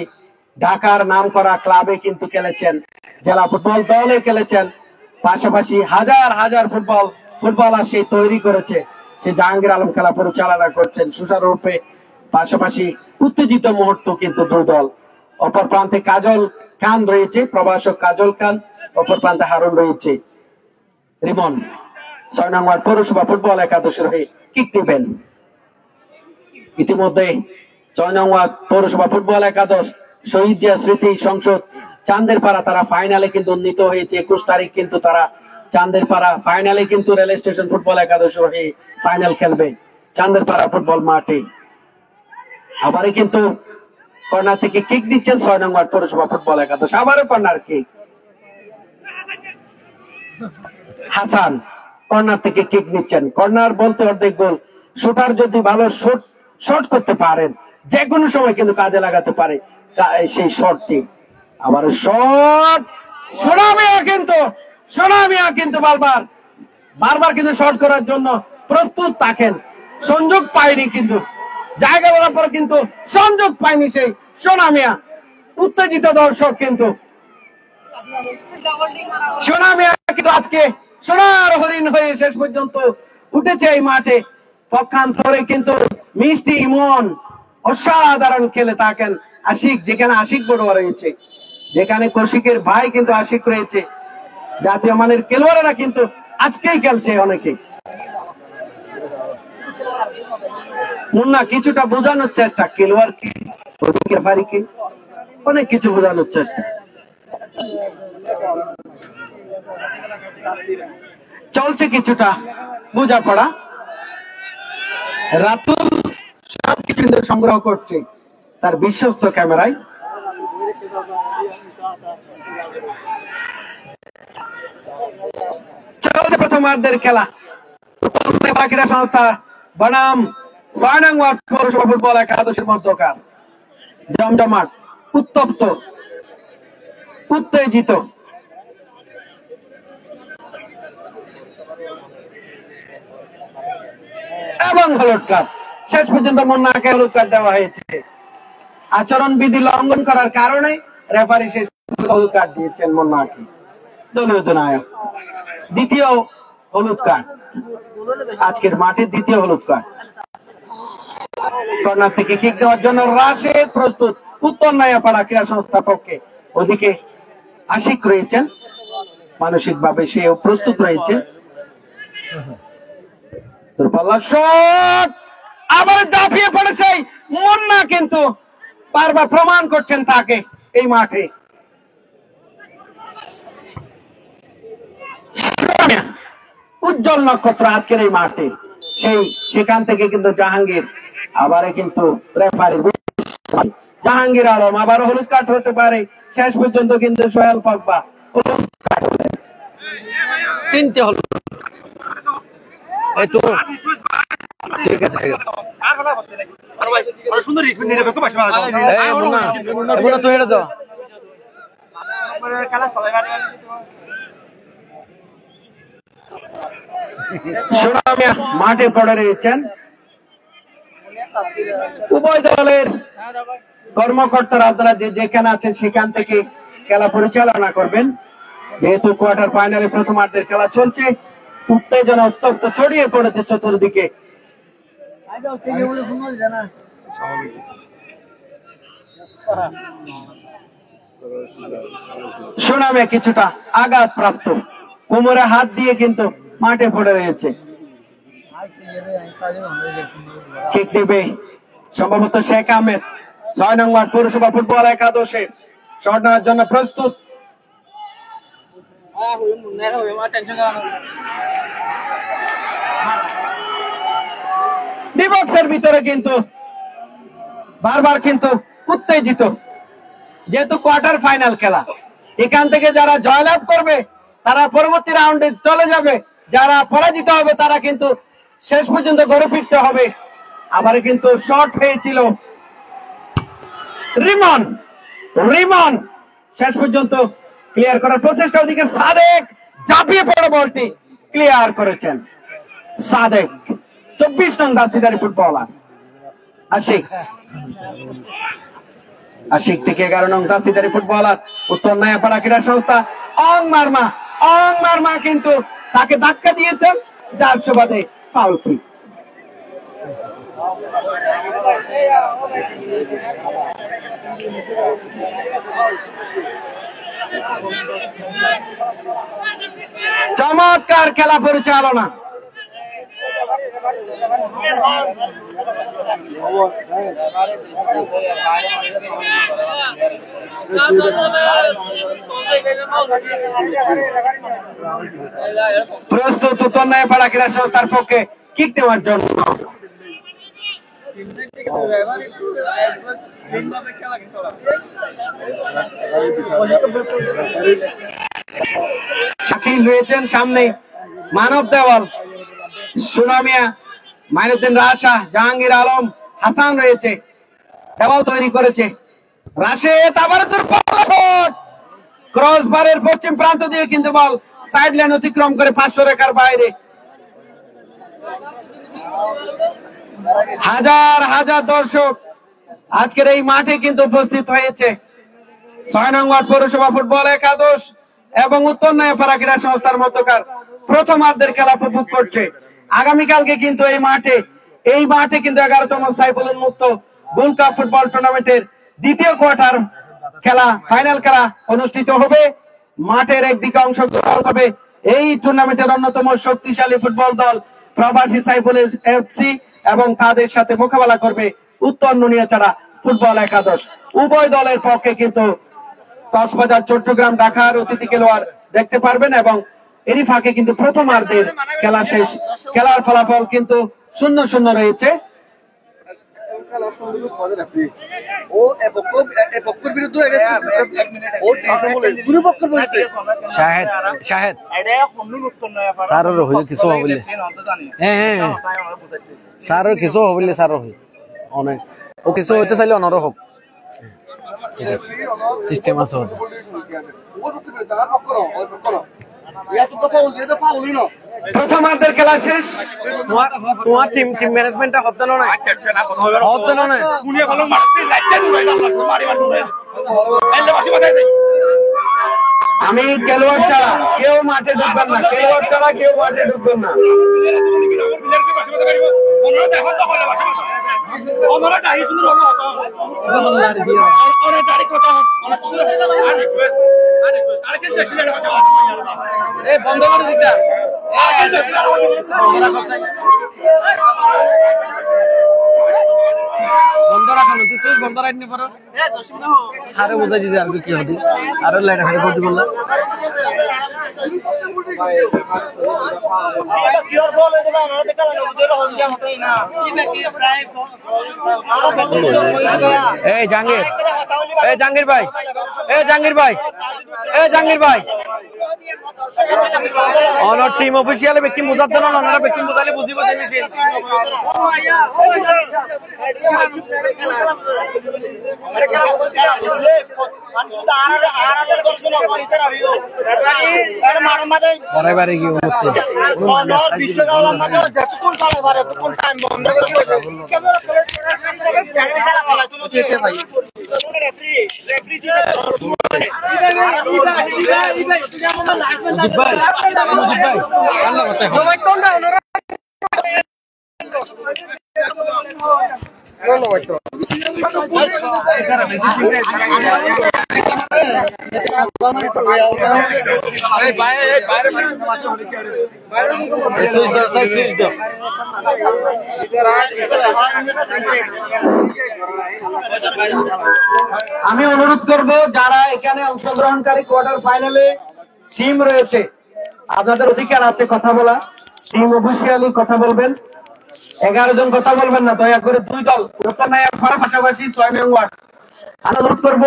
ঢাকার নামকরা ক্লাবে কিন্তু খেলেছেন, জেলা ফুটবল দলে খেলেছেন, পাশাপাশি হাজার হাজার ফুটবলার সে তৈরি করেছে। সে জাহাঙ্গীর আলম খেলা পরিচালনা করছেন সুচারুরূপে, পাশাপাশি উত্তেজিত মুহূর্ত কিন্তু দুই দল। অপর প্রান্তে কাজল খান রয়েছে, প্রভাষক কাজল খান, অপর প্রান্তে হারুন রয়েছে। রিমন 6 নং ওয়ার্ড পৌরসভা ফুটবল একাদশের হয়ে কিক দিবেন। ইতিমধ্যে 6 নং ওয়ার্ড পৌরসভা ফুটবল একাদশ শহীদ জিয়া স্মৃতি সংসদ চান্দেরপাড়া, তারা ফাইনালে কিন্তু উন্নীত হয়েছে। 21 তারিখ কিন্তু তারা চান্দেরপাড়া ফাইনালে কিন্তু রেল স্টেশন ফুটবল একাদশের হয়ে ফাইনাল খেলবে চান্দেরপাড়া ফুটবল মাঠে। আবারই কিন্তু কর্নার থেকে কিক দিচ্ছেন 6 নং ওয়ার্ড পৌরসভা ফুটবল একাদশ। আবারও কর্নার কিক, হাসান কর্নার থেকে কিক নিচ্ছেন। কর্নার বলতে অর্ধেক গোল। শুটার যদি ভালো শট করতে পারেন, যে কোনো সময় কিন্তু কাজে লাগাতে পারে সেই শটটি। আবার শট, সোনামিয়া কিন্তু বারবার কিন্তু শট করার জন্য প্রস্তুত থাকেন, সংযোগ পায়নি, কিন্তু জায়গা বরাবর কিন্তু সংযোগ পায়নি সেই সোনামিয়া। উত্তেজিত দর্শক কিন্তু সোনামিয়া কিন্তু আজকে সোনার হরিণ হয়ে শেষ পর্যন্ত উঠেছে এই মাঠে। পক্ষান্তরে কিন্তু মিষ্টি ইমন অসাধারণ খেলে থাকেন আশিক, যেখানে আশিক বড়ুয়া রয়েছে, যেখানে কৌশিকের ভাই কিন্তু আশিক রয়েছে। জাতীয় মানের খেলোয়াড়েরা কিন্তু আজকেই খেলছে অনেকে। মুন্না কিছুটা বোঝানোর চেষ্টা, খেলোয়াড়কে, রেফারিকে অনেক কিছু বোঝানোর চেষ্টা চলছে, কিছুটা বোঝাপড়া। রাতুল সবকিছু সংগ্রহ করছে তার বিশ্বস্ত ক্যামেরায়। চলছে প্রথমার্ধের খেলা। ক্রীড়া সংস্থা বনাম 6 নং ওয়ার্ড পৌরসভা ফুটবল একাদশের মধ্যকার জমজমাট, উত্তপ্ত, উত্তেজিত। এবং হলুদ কার্ড, শেষ পর্যন্ত মুন্নাকে হলুদ কার্ড দেওয়া হয়েছে। আচরণ বিধি লঙ্ঘন করার কারণে রেফারি শেষ হলুদ কার্ড দিয়েছেন মুন্নাকে, দলীয় অধিনায়ক। দ্বিতীয় হলুদ কার্ড, আজকের মাঠের দ্বিতীয় হলুদ কার্ড। কর্নার থেকে কিক দেওয়ার জন্য রাশেদ প্রস্তুত উত্তর নয়াপাড়া ক্রীড়া সংস্থার পক্ষে। ওদিকে আশিক রয়েছেন, মানসিক ভাবে সেও প্রস্তুত রয়েছে। দূরপাল্লা শট, আবার দাপিয়ে পড়েছে মুন্না, কিন্তু বারবার প্রমাণ করছেন তাকে এই মাঠে। উজ্জ্বল নক্ষত্র আজকের এই মাঠে, সেখান থেকে কিন্তু জাহাঙ্গীর, আবারে কিন্তু রেফারি জাহাঙ্গীর আলম, আবার হলুদ কার্ড হতে পারে। শেষ পর্যন্ত কিন্তু সোহেল পগবা হলুদ কার্ড হলেন, 3টে হলুদ। এই তো ঠিক আছে, তুই এটা তো সোনামিয়া মাঠে পড়ে রয়েছেন। উভয় দলের কর্মকর্তারা আপনারা যেখানে আছেন সেখান থেকে খেলা পরিচালনা করবেন। যেহেতু কোয়ার্টার ফাইনালে প্রথমার্ধের খেলা চলছে, উত্তেজনা উত্তপ্ত ছড়িয়ে পড়েছে চতুর্দিকে। সুনামে কিছুটা আঘাত প্রাপ্ত, কোমরে হাত দিয়ে কিন্তু মাঠে পড়ে রয়েছে। কিক দিবে সম্ভবত শেখ আহমেদ। 6 নং ওয়ার্ড পৌরসভা ফুটবল একাদশে শট নেওয়ার জন্য প্রস্তুত। ডিবক্সের ভিতরে কিন্তু বারবার কিন্তু উত্তেজিত, যেহেতু কোয়ার্টার ফাইনাল খেলা, এখান থেকে যারা জয়লাভ করবে তারা পরবর্তী রাউন্ডে চলে যাবে, যারা পরাজিত হবে তারা কিন্তু শেষ পর্যন্ত ঘরে ফিরতে হবে। আবার কিন্তু শট হয়েছিল রিমন শেষ পর্যন্ত ক্লিয়ার করার প্রচেষ্টা, ওদিকে সাদেক ঝাঁপিয়ে পড়ে বলটি ক্লিয়ার করেছেন। সাদেক 24 নং দাসিদারি ফুটবলার। আশিক থেকে 11 নং দাসিদারি ফুটবলার উত্তর নয়াপাড়া ক্রীড়া সংস্থা। অং মারমা কিন্তু তাকে ধাক্কা দিয়েছেন, যার সুবাদে ফাউল কিক। চমৎকার খেলা পরিচালনা। প্রস্তুত উত্তর নয়াপাড়া ক্রীড়া সংস্থার পক্ষে কিক দেওয়ার জন্য। শাকিল রয়েছেন সামনে, মানব দেওয়াল, সুনামিয়া, মাইনুদ্দিন রাশা, জাহাঙ্গীর আলম, হাসান রয়েছে। দেওয়াল তৈরি করেছে রাশেদ, আবার ক্রস বারের পশ্চিম প্রান্ত দিয়ে কিন্তু বল সাইড লাইন অতিক্রম করে 500 রেখার বাইরে। হাজার হাজার দর্শক আজকের এই মাঠে কিন্তু উপস্থিত হয়েছে। 6 নং ওয়ার্ড পৌরসভা ফুটবল একাদশ এবং উত্তর নয়াপাড়া ক্রীড়া সংস্থার মধ্যকার প্রথমার্ধের খেলা উপভোগ করছে। আগামীকালকে কিন্তু এই মাঠে কিন্তু 11তম সাইফুল উন্মুক্ত গোল্ড কাপ ফুটবল টুর্নামেন্টের দ্বিতীয় কোয়ার্টার খেলা, ফাইনাল খেলা অনুষ্ঠিত হবে। মাঠের একদিকে অংশগ্রহণ হবে এই টুর্নামেন্টের অন্যতম শক্তিশালী ফুটবল দল প্রবাসী সাইফুল এফসি এবং তাদের সাথে মোকাবেলা করবে উত্তর নুনিয়াছড়া ফুটবল একাদশ। উভয় দলের পক্ষে কিন্তু কক্সবাজার, চট্টগ্রাম, ঢাকার অতিথি খেলোয়াড় দেখতে পারবেন এবং এরই ফাঁকে কিন্তু প্রথমার্ধের খেলা শেষ। খেলার ফলাফল কিন্তু 0-0 রয়েছে। কিছু হইতে চাইলে অনারও হোক, সিস্টেম আছে। প্রথমার্ধের খেলা শেষ। তোমার টিম ম্যানেজমেন্টটা হতে না আমি খেলোয়াড় ছাড়া কেউ মাঠে ঢুকবেন না, খেলোয়াড় ছাড়া কেউ মাঠে ঢুকবেন না। বন্ধ করে দিতে বন্ধ রাখুন সুইচ বন্ধ রাখনি পারো আরে বুঝাই দিদি আর কি হদি আরে লাইট হাই করতে বললা এই জাহাঙ্গীর ভাই অনর টিম অফিসিয়ালে ব্যক্তি মুজাদ দেন অনরা ব্যক্তি মুজালে বুঝিব দেমিছে পরে বারে কি হচ্ছে অনর বিশ্বকাপ আমাদের যতক্ষণ চলে পারে ততক্ষণ টাইম বন্ধ করে দিতে ভাই আমি অনুরোধ করব যারা এখানে অংশগ্রহণকারী কোয়ার্টার ফাইনালে টিম রয়েছে আপনাদের অধিকার আছে কথা বলা টিম অফিসিয়ালি কথা বলবেন 11 জন কথা বলবেন না দয়া করে দুই দল উত্তর নায়াপাড়া পাশাপাশি 6 নং ওয়ার্ড অনুরোধ করব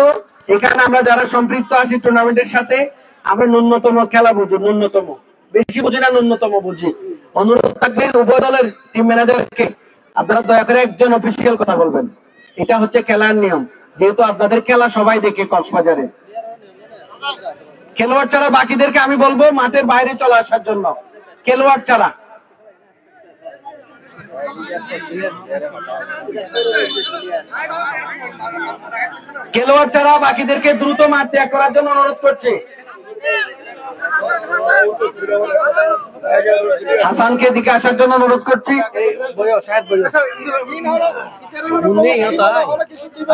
এখানে আমরা যারা সম্পৃক্ত আছি টুর্নামেন্টের সাথে আমরা ন্যূনতম খেলা বুঝি ন্যূনতম বেশি বুঝি না ন্যূনতম বুঝি অনুরোধ থাকবে উভয় দলের টিম ম্যানেজারকে আপনারা দয়া করে একজন অফিসিয়াল কথা বলবেন এটা হচ্ছে খেলার নিয়ম যেহেতু আপনাদের খেলা সবাই দেখে কক্সবাজারে খেলোয়াড় ছাড়া বাকিদেরকে আমি বলবো মাঠের বাইরে চলে আসার জন্য খেলোয়াড় ছাড়া বাকিদেরকে দ্রুত মাঠ ত্যাগ করার জন্য অনুরোধ করছি হাসানকে দিকে আসার জন্য অনুরোধ করছি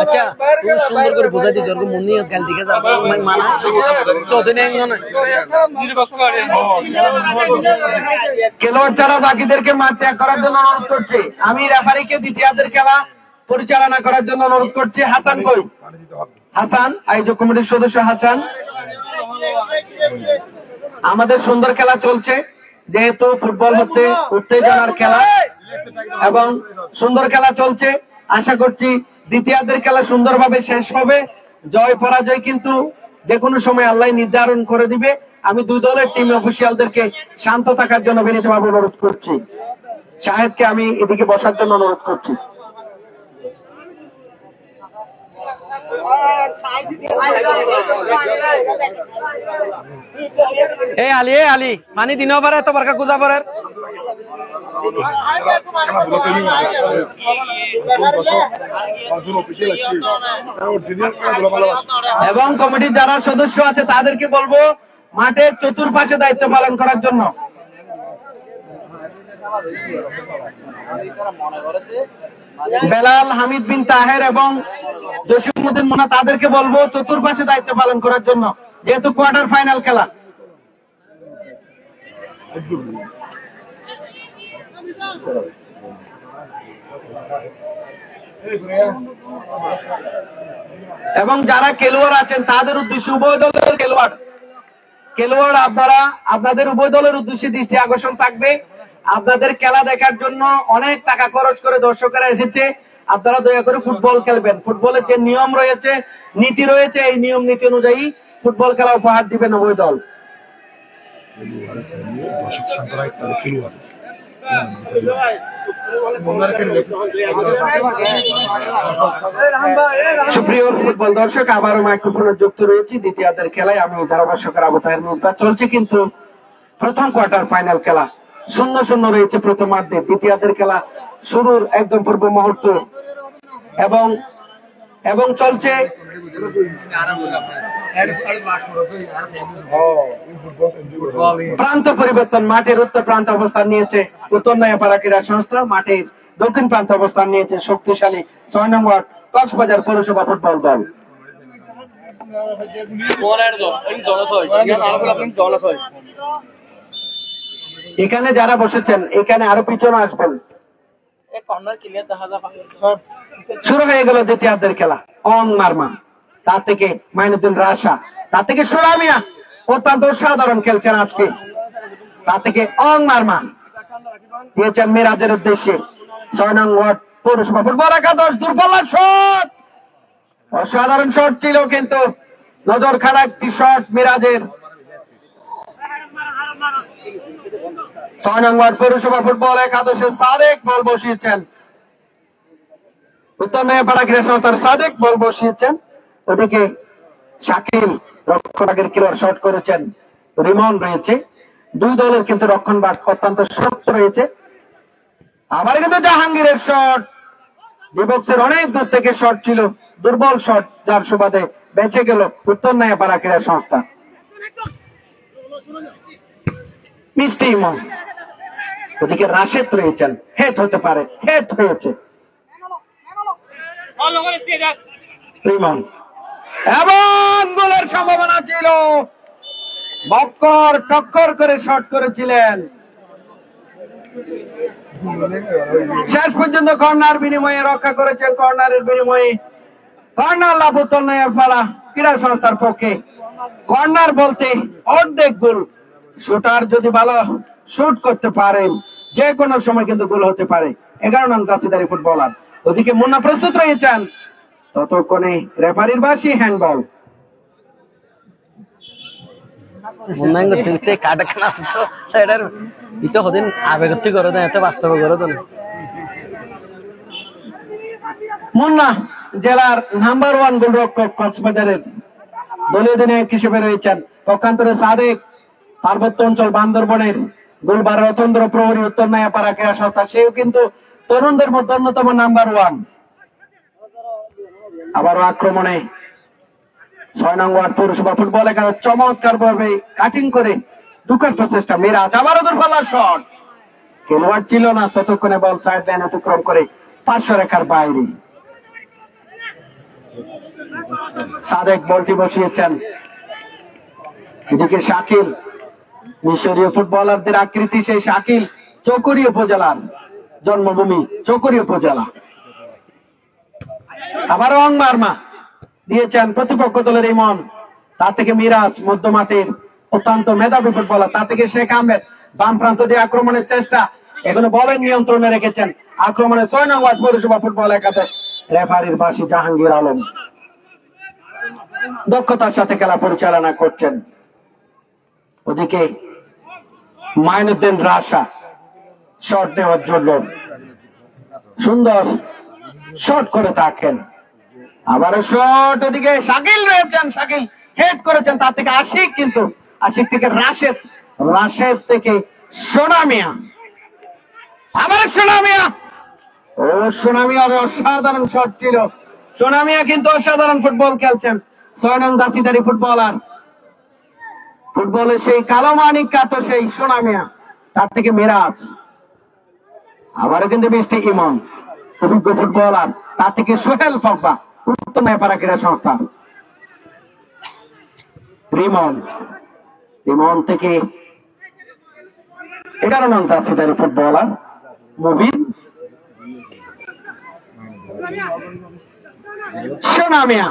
আচ্ছা সুন্দর করে বোঝাই দিচ্ছি মনে কাল দিকে খেলোয়াড় ছাড়া বাকিদেরকে মাঠ ত্যাগ করার জন্য অনুরোধ করছি আমি রেফারিকে দ্বিতীয়ার্ধের খেলা পরিচালনা করার জন্য অনুরোধ করছি হাসান কই হাসান আয়োজক কমিটির সদস্য হাসান আমাদের সুন্দর খেলা চলছে যেহেতু ফুটবল হচ্ছে উত্তেজনার খেলা এবং সুন্দর খেলা চলছে আশা করছি দ্বিতীয়ার্ধের খেলা সুন্দরভাবে শেষ হবে জয় পরাজয় কিন্তু যে কোনো সময় আল্লাহ নির্ধারণ করে দিবে আমি দুই দলের টিম অফিসিয়ালদেরকে শান্ত থাকার জন্য বিনীতভাবে অনুরোধ করছি শাহেদকে আমি এদিকে বসার জন্য অনুরোধ করছি আলী মানি দিন পারে এত বারকা গুজা পারে এবং কমিটির যারা সদস্য আছে তাদেরকে বলবো মাঠের চতুর্পাশে দায়িত্ব পালন করার জন্য বেলাল হামিদ বিন তাহের এবং জসিমউদ্দিন মোনা তাদেরকে বলবো চতুর্পাশে দায়িত্ব পালন করার জন্য যেহেতু কোয়ার্টার ফাইনাল খেলা এবং যারা খেলোয়াড় আছেন তাদের উদ্দেশ্যে উভয় দলের খেলোয়াড় আপনারা আপনাদের উভয় দলের উদ্দেশ্যে দৃষ্টি আকর্ষণ থাকবে আপনাদের খেলা দেখার জন্য অনেক টাকা খরচ করে দর্শকেরা এসেছে আপনারা দয়া করে ফুটবল খেলবেন ফুটবলের যে নিয়ম রয়েছে নীতি রয়েছে এই নিয়ম নীতি অনুযায়ী ফুটবল খেলা উপহার দিবেন উভয় দল সুপ্রিয় ফুটবল দর্শক আবারও মাইক্রোফোনে যুক্ত রয়েছি দ্বিতীয়ার্ধের খেলায় আমি ধারাভাষ্যকার আবু তাহের মিজবা চলছে কিন্তু প্রথম কোয়ার্টার ফাইনাল খেলা 0-0 রয়েছে প্রথমার্ধে দ্বিতীয়ার্ধের খেলা শুরুর একদম পূর্ব মুহূর্ত এবং চলছে প্রান্ত পরিবর্তন মাঠের উত্তর প্রান্ত অবস্থান নিয়েছে উত্তর নায়াপাড়া ক্রীড়া সংস্থা মাঠের দক্ষিণ প্রান্ত অবস্থান নিয়েছে শক্তিশালী 6 নং ওয়ার্ড কক্সবাজার পৌরসভা ফুটবল দল এখানে যারা বসেছেন এখানে আরো পিছনে আসবেন শুরু হয়ে গেল দ্বিতীয়ার্ধের খেলা। অং মারমা, তার থেকে মাইনুদ্দিন রাশা, তার থেকে সোনামিয়া অত্যন্ত সাধারণ খেলছেন আজকে। তার থেকে অং মারমা দিয়েছেন মিরাজের উদ্দেশ্যে। 6 নং ওয়ার্ড পৌরসভা ফুটবল একাদশ দূরপাল্লার শট, অসাধারণ শট ছিল কিন্তু নজর খাড়া একটি শট মিরাজের। 6 নং ওয়ার্ড পৌরসভা ফুটবল একাদশের সাদেক বল বসিয়েছেন, উত্তর নয়াপাড়া ক্রীড়া সংস্থার সাদেক বল বসিয়েছেন। ওদিকে শাকিল রক্ষণভাগের কিলার শট করেছেন, রিমন রয়েছে। দুই দলের কিন্তু রক্ষণ ভাগ অত্যন্ত শক্ত রয়েছে। আবার কিন্তু জাহাঙ্গীরের শট, ডিবক্সের অনেক দূর থেকে শট ছিল, দুর্বল শট, যার সুবাদে বেঁচে গেল উত্তর নয়াপাড়া ক্রীড়া সংস্থা। মিষ্টি ইমন, ওদিকে রাশেদ রয়েছেন, হেড হতে পারে, হেড হয়েছে রিমন, এবং গোলের সম্ভাবনা ছিল। বক্কর টক্কর করে শট করেছিলেন, শেষ পর্যন্ত কর্নার বিনিময়ে রক্ষা করেছেন। কর্নারের বিনিময়ে কর্নার লাভ উত্তর নয়াপাড়া ক্রীড়া সংস্থার পক্ষে। কর্নার বলতে অর্ধেক গোল, শুটার যদি ভালো শুট করতে পারেন যে কোনো সময় কিন্তু গোল হতে পারে। 11 নং জার্সিধারী ফুটবলার। ওদিকে মুন্না প্রস্তুত রয়েছেন, ততক্ষণে রেফারির বাঁশি হ্যান্ডবল। মুন্না জেলার নাম্বার 1 গোলরক্ষক, কক্সবাজারের দলীয় অধিনায়ক হিসেবে রয়েছেন। পক্ষান্তরে সাদেক পার্বত্য অঞ্চল বান্দরবনের গোলবার রতন্দ্র প্রহরী উত্তর নয়াপাড়া ক্রীড়া সংস্থা, সেও কিন্তু তরুণদের মধ্যে অন্যতম নাম্বার 1। আবারও আক্রমণে 6 নং ওয়ার্ড পৌরসভা ফুটবল একাদশ চমৎকার ভাবে কাটিং করে ঢুকার প্রচেষ্টা। মিরাজ আবারও দূরপাল্লার শট, খেলোয়াড় ছিল না, ততক্ষণে বল সাইড লাইন অতিক্রম করে 500 রেখার বাইরে। সাদেক বলটি বসিয়েছেন। এদিকে শাকিল, মিশরীয় ফুটবলারদের আকৃতি সেই শাকিল, চকরি উপজেলার জন্মভূমি, চকরি উপজেলা। আবার অং মারমা দিয়েছেন প্রতিপক্ষ দলের ইমন, তার থেকে মিরাজ মধ্যমাঠের অত্যন্ত মেধাবী ফুটবলার, তার থেকে শেখ আহমেদ বাম প্রান্ত দিয়ে আক্রমণের চেষ্টা, এখনো বলের নিয়ন্ত্রণে রেখেছেন। আক্রমণে 6 নং ওয়ার্ড পৌরসভা ফুটবল একাদশ, রেফারির বাঁশি জাহাঙ্গীর আলম দক্ষতার সাথে খেলা পরিচালনা করছেন। ওদিকে মাইনুদ্দিন রাশা শট নেওয়ার জন্য সুন্দর শট করে থাকেন, আবারও শট। ওদিকে শাকিল রয়েছেন, শাকিল হেড করেছেন, তার থেকে আশিক, কিন্তু আশিক থেকে রাশেদ, রাশেদ থেকে সোনামিয়া, আবার সোনামিয়া। ও সোনামিয়ার অসাধারণ শট ছিল। সোনামিয়া কিন্তু অসাধারণ ফুটবল খেলছেন, 6 নং জার্সিধারী ফুটবলার। ফুটবলের সেই কালো মানিক কাতো সেই সোনামিয়া, তার থেকে মিরাজ, আবারও কিন্তু মিষ্টি ইমন অভিজ্ঞ ফুটবলার, তার থেকে সোহেল ফকবা উত্তর নয়াপাড়া ক্রীড়া সংস্থা। রিমন, রিমন থেকে 11 নং জার্সিধারী ফুটবলার মুবিন। সোনামিয়া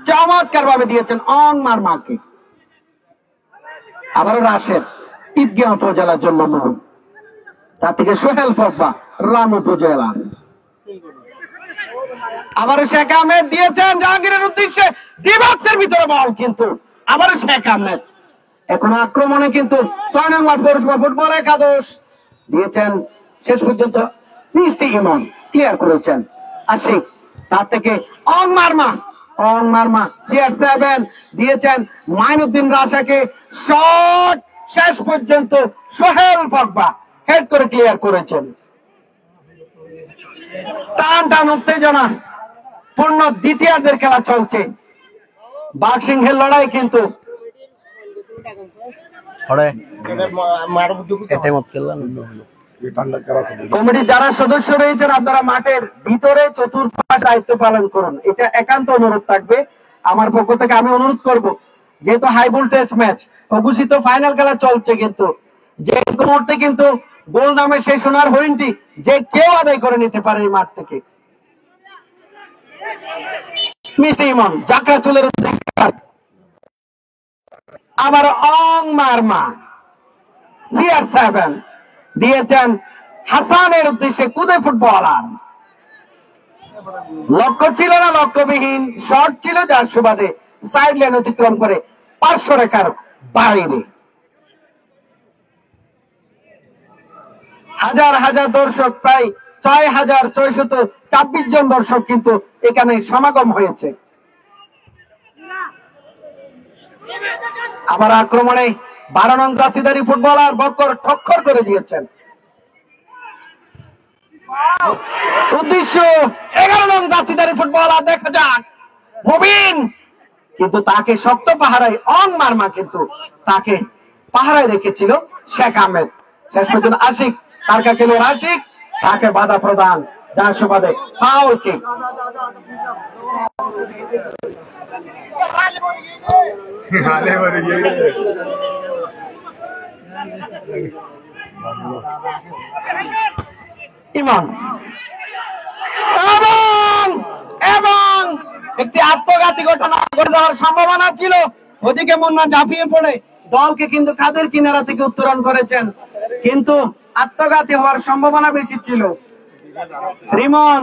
চমৎকার ভাবে দিয়েছেন অং মারমাকে। আবারও রাশেদ ঈদগাঁও উপজেলার জন্মভূমি, তার থেকে সোহেল ফকবা রাম উপজেলা। আবারও শেখ আহমেদ দিয়েছেন জাহাঙ্গীরের উদ্দেশ্যে, ডিবক্সের ভিতরে বল, কিন্তু আবারও শেখ আহমেদ। এখন আক্রমণে কিন্তু 6 নং ওয়ার্ড পৌরসভা ফুটবল একাদশ দিয়েছেন, শেষ পর্যন্ত মিষ্টি ইমন ক্লিয়ার করেছেন। আশিক, তার থেকে অং মারমা, অং মারমা CR7 দিয়েছেন মাইনুদ্দিন রাশাকে, শট, শেষ পর্যন্ত সোহেল ফকবা হেড করে ক্লিয়ার করেছেন। টান টান উত্তেজনা পূর্ণ দ্বিতীয়ার্ধের খেলা চলছে, বাঘ সিংহের লড়াই কিন্তু। কমিটির যারা সদস্য রয়েছেন, আপনারা মাঠের ভিতরে চতুর্পাশ দায়িত্ব পালন করুন, এটা একান্ত অনুরোধ থাকবে আমার পক্ষ থেকে। আমি অনুরোধ করব, যেহেতু হাই ভোল্টেজ ম্যাচ, ঘোষিত ফাইনাল খেলা চলছে, কিন্তু যে মুহূর্তে কিন্তু গোল নামে সেই সোনার হরিণটি যে কেউ আদায় করে নিতে পারে এই মাঠ থেকে। মিষ্টি ইমন জাকরা চুলের আবার অং মারমা CR7 দিয়েছেন হাসানের উদ্দেশ্যে কুদে ফুটবলার। লক্ষ্য ছিল না, লক্ষ্যবিহীন শট ছিল, যার সুবাদে সাইড লাইন অতিক্রম করে পার্শ্ব রেখার বাইরে। হাজার হাজার দর্শক, প্রায় 6,626 জন দর্শক কিন্তু এখানে সমাগম হয়েছে। আবার আক্রমণে 12 নং জার্সিধারী ফুটবলার বক্কর ঠক্কর করে দিয়েছেন। উদ্দেশ্য 11 নং জার্সিধারী ফুটবলার, দেখা যাক মুবিন, কিন্তু তাকে শক্ত পাহারায় অং মারমা কিন্তু তাকে পাহারায় রেখেছিল শেখ আহমেদ। শেষ পর্যন্ত আশিক তারকা খেলোয়াড় আশিক তাকে বাধা প্রদান, যার সুবাদে ফাউল কিক। ইমন এবং একটি আত্মঘাতী ঘটনা ঘটে যাওয়ার সম্ভাবনা ছিল। ওদিকে মুন্না ঝাঁপিয়ে পড়ে দলকে কিন্তু কাদের কিনারা থেকে উত্তরণ করেছেন, কিন্তু আত্মঘাতী হওয়ার সম্ভাবনা বেশি ছিল। রিমন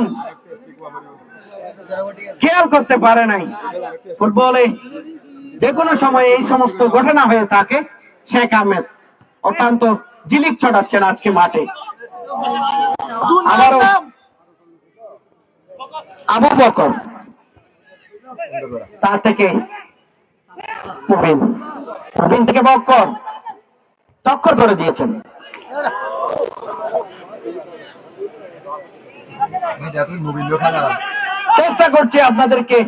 খেয়াল করতে পারে নাই। ফুটবলে যে কোনো সময় এই সমস্ত ঘটনা হয়ে থাকে। শেখ আহমেদ অত্যন্ত জিলিক ছড়াচ্ছেন আজকে মাঠে। আবারও আবু বকর, তার থেকে মুবিন, মুবিন থেকে বকর টক্কর করে দিয়েছেন। চেষ্টা করছি আপনাদেরকে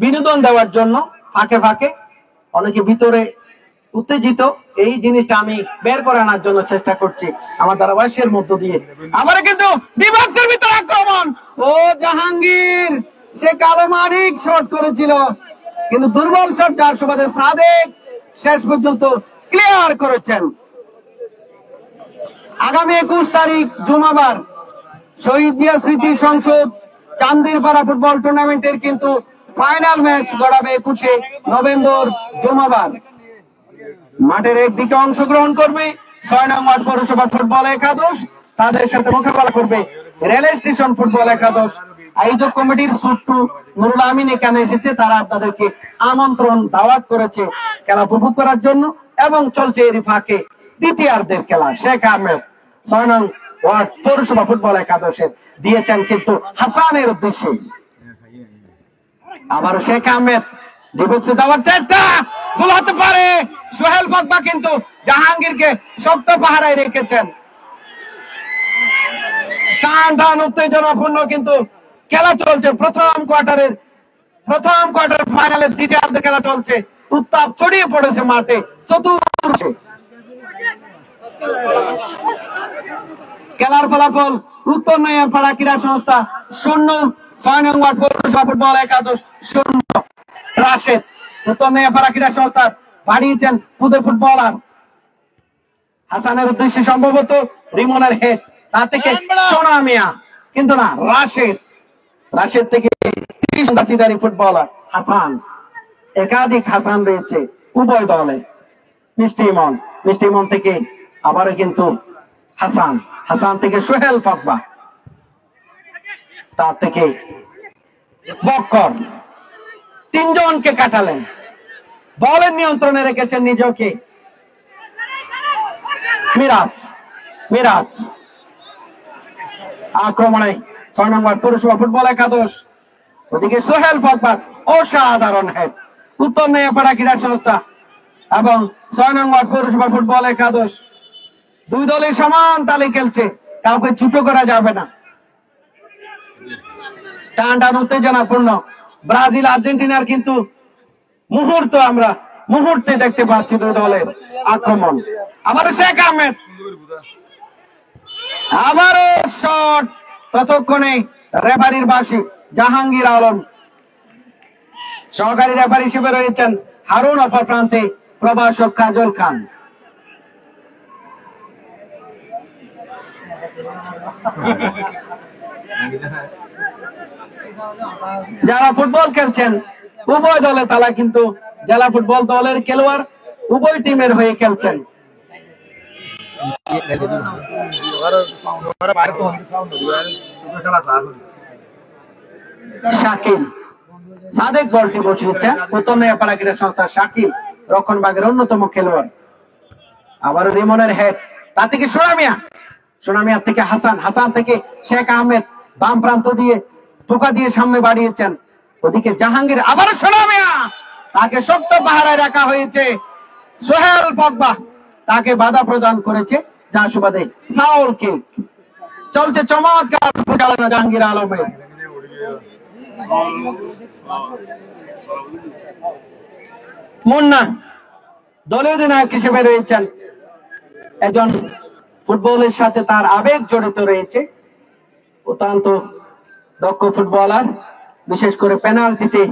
বিনোদন দেওয়ার জন্য, ফাঁকে ফাঁকে অনেকে ভিতরে উত্তেজিত, এই জিনিসটা আমি বের করে আনার জন্য চেষ্টা করছি আমার ধারাবাহিকের মধ্য দিয়ে। আবার কিন্তু বিভাগের ভিতরে আক্রমণ, ও জাহাঙ্গীর সে কালো মানিক শট করেছিল, কিন্তু দুর্বল শট, যার সুবাদে সাদেক শেষ পর্যন্ত ক্লিয়ার করেছেন। আগামী 21 তারিখ জুমাবার শহীদ জিয়া স্মৃতি সংসদ চান্দিরপাড়া ফুটবল টুর্নামেন্টের কিন্তু ফাইনাল ম্যাচ গড়াবে 21শে নভেম্বর জুমাবার। মাঠের একদিকে অংশগ্রহণ করবে 6 নং ওয়ার্ড পৌরসভা ফুটবল একাদশ, তাদের সাথে মোকাবেলা করবে রেল স্টেশন ফুটবল একাদশ। আয়োজক কমিটির সুট্টু নুরুল আমিন এখানে এসেছে, তারা আপনাদেরকে আমন্ত্রণ দাওয়াত করেছে খেলা উপভোগ করার জন্য। এবং চলছে এরই ফাঁকে দ্বিতীয়ার্ধের খেলা। শেখ আহমেদ 6 নং ওয়ার্ড পৌরসভা ফুটবল একাদশের দিয়েছেন কিন্তু হাসানের উদ্দেশ্যে। আবারও শেখ আহমেদ ডিবক্সে দেওয়ার চেষ্টা, ভুল হতে পারে। সোহেল পাকবা কিন্তু জাহাঙ্গীরকে শক্ত পাহারায় রেখেছেন। টান টান উত্তেজনাপূর্ণ কিন্তু খেলা চলছে। প্রথম কোয়ার্টার ফাইনালের দ্বিতীয়ার্ধে খেলা চলছে। উত্তাপ ছড়িয়ে পড়েছে মাঠে চতুর্থে। খেলার ফলাফল উত্তর নয়াপাড়া ক্রীড়া সংস্থা 0, 6 নং ওয়ার্ড পৌরসভা ফুটবল একাদশ 0। রাশেদ উত্তর নয়াপাড়া ক্রীড়া সংস্থা বাড়িয়েছেন কুদে ফুটবলার হাসানের উদ্দেশ্যে, সম্ভবত রিমনের হেড, তা থেকে সোনা মিয়া, কিন্তু না, রাশেদ থেকে জার্সিধারী ফুটবলার হাসান। একাধিক হাসান রয়েছে উভয় দলে। মিষ্টি ইমন থেকে আবারও কিন্তু হাসান থেকে সোহেল পাকবা, তার থেকে বক্কর, তিনজনকে কাটালেন, বলের নিয়ন্ত্রণে রেখেছেন নিজেকে। মিরাজ আক্রমণে 6 নম্বর পৌরসভা ফুটবল একাদশ, ওদিকে সোহেল পাকবার অসাধারণ হেড। উত্তর নয়াপাড়া ক্রীড়া সংস্থা এবং 6 নম্বর পৌরসভা ফুটবল একাদশ দুই দলের সমান তালে খেলছে, কাউকে ছোট করা যাবে না। টান টান উত্তেজনাপূর্ণ ব্রাজিল আর্জেন্টিনার কিন্তু মুহূর্তে দেখতে পাচ্ছি দুই দলের আক্রমণ। আবারও শেখ আহমেদ, আবারও শট, ততক্ষণে রেফারির বাঁশি জাহাঙ্গীর আলম, সহকারী রেফারি হিসেবে রয়েছেন হারুন, অপর প্রান্তে প্রভাষক কাজল খান। যারা ফুটবল খেলছেন উভয় দলে তারা কিন্তু জেলা ফুটবল দলের খেলোয়াড় উভয় টিমের হয়ে খেলছেন। শাকিল সাদেক বলটি বসিয়েছেন উত্তর নয়াপাড়া ক্রীড়া সংস্থার শাকিল রক্ষণভাগের অন্যতম খেলোয়াড়। আবারও রিমনের হেড, তা থেকে সোনামিয়া থেকে হাসান থেকে শেখ আহমেদ বাম প্রান্ত দিয়ে টোকা দিয়ে সামনে বাড়িয়েছেন। ওদিকে জাহাঙ্গীর, আবারও সোনামিয়া, তাকে শক্ত পাহারায় রাখা হয়েছে। সোহেল পগবা তাকে বাধা প্রদান করেছে, যার সুবাদে ফাউল কিক। চলছে চমৎকার পরিচালনা জাহাঙ্গীর আলমের। মুন্না দলীয় অধিনায়ক হিসেবে রয়েছেন, একজন ফুটবলের সাথে তার আবেগ জড়িত রয়েছে, অত্যন্ত দক্ষ ফুটবলার, বিশেষ করে পেনাল্টিতে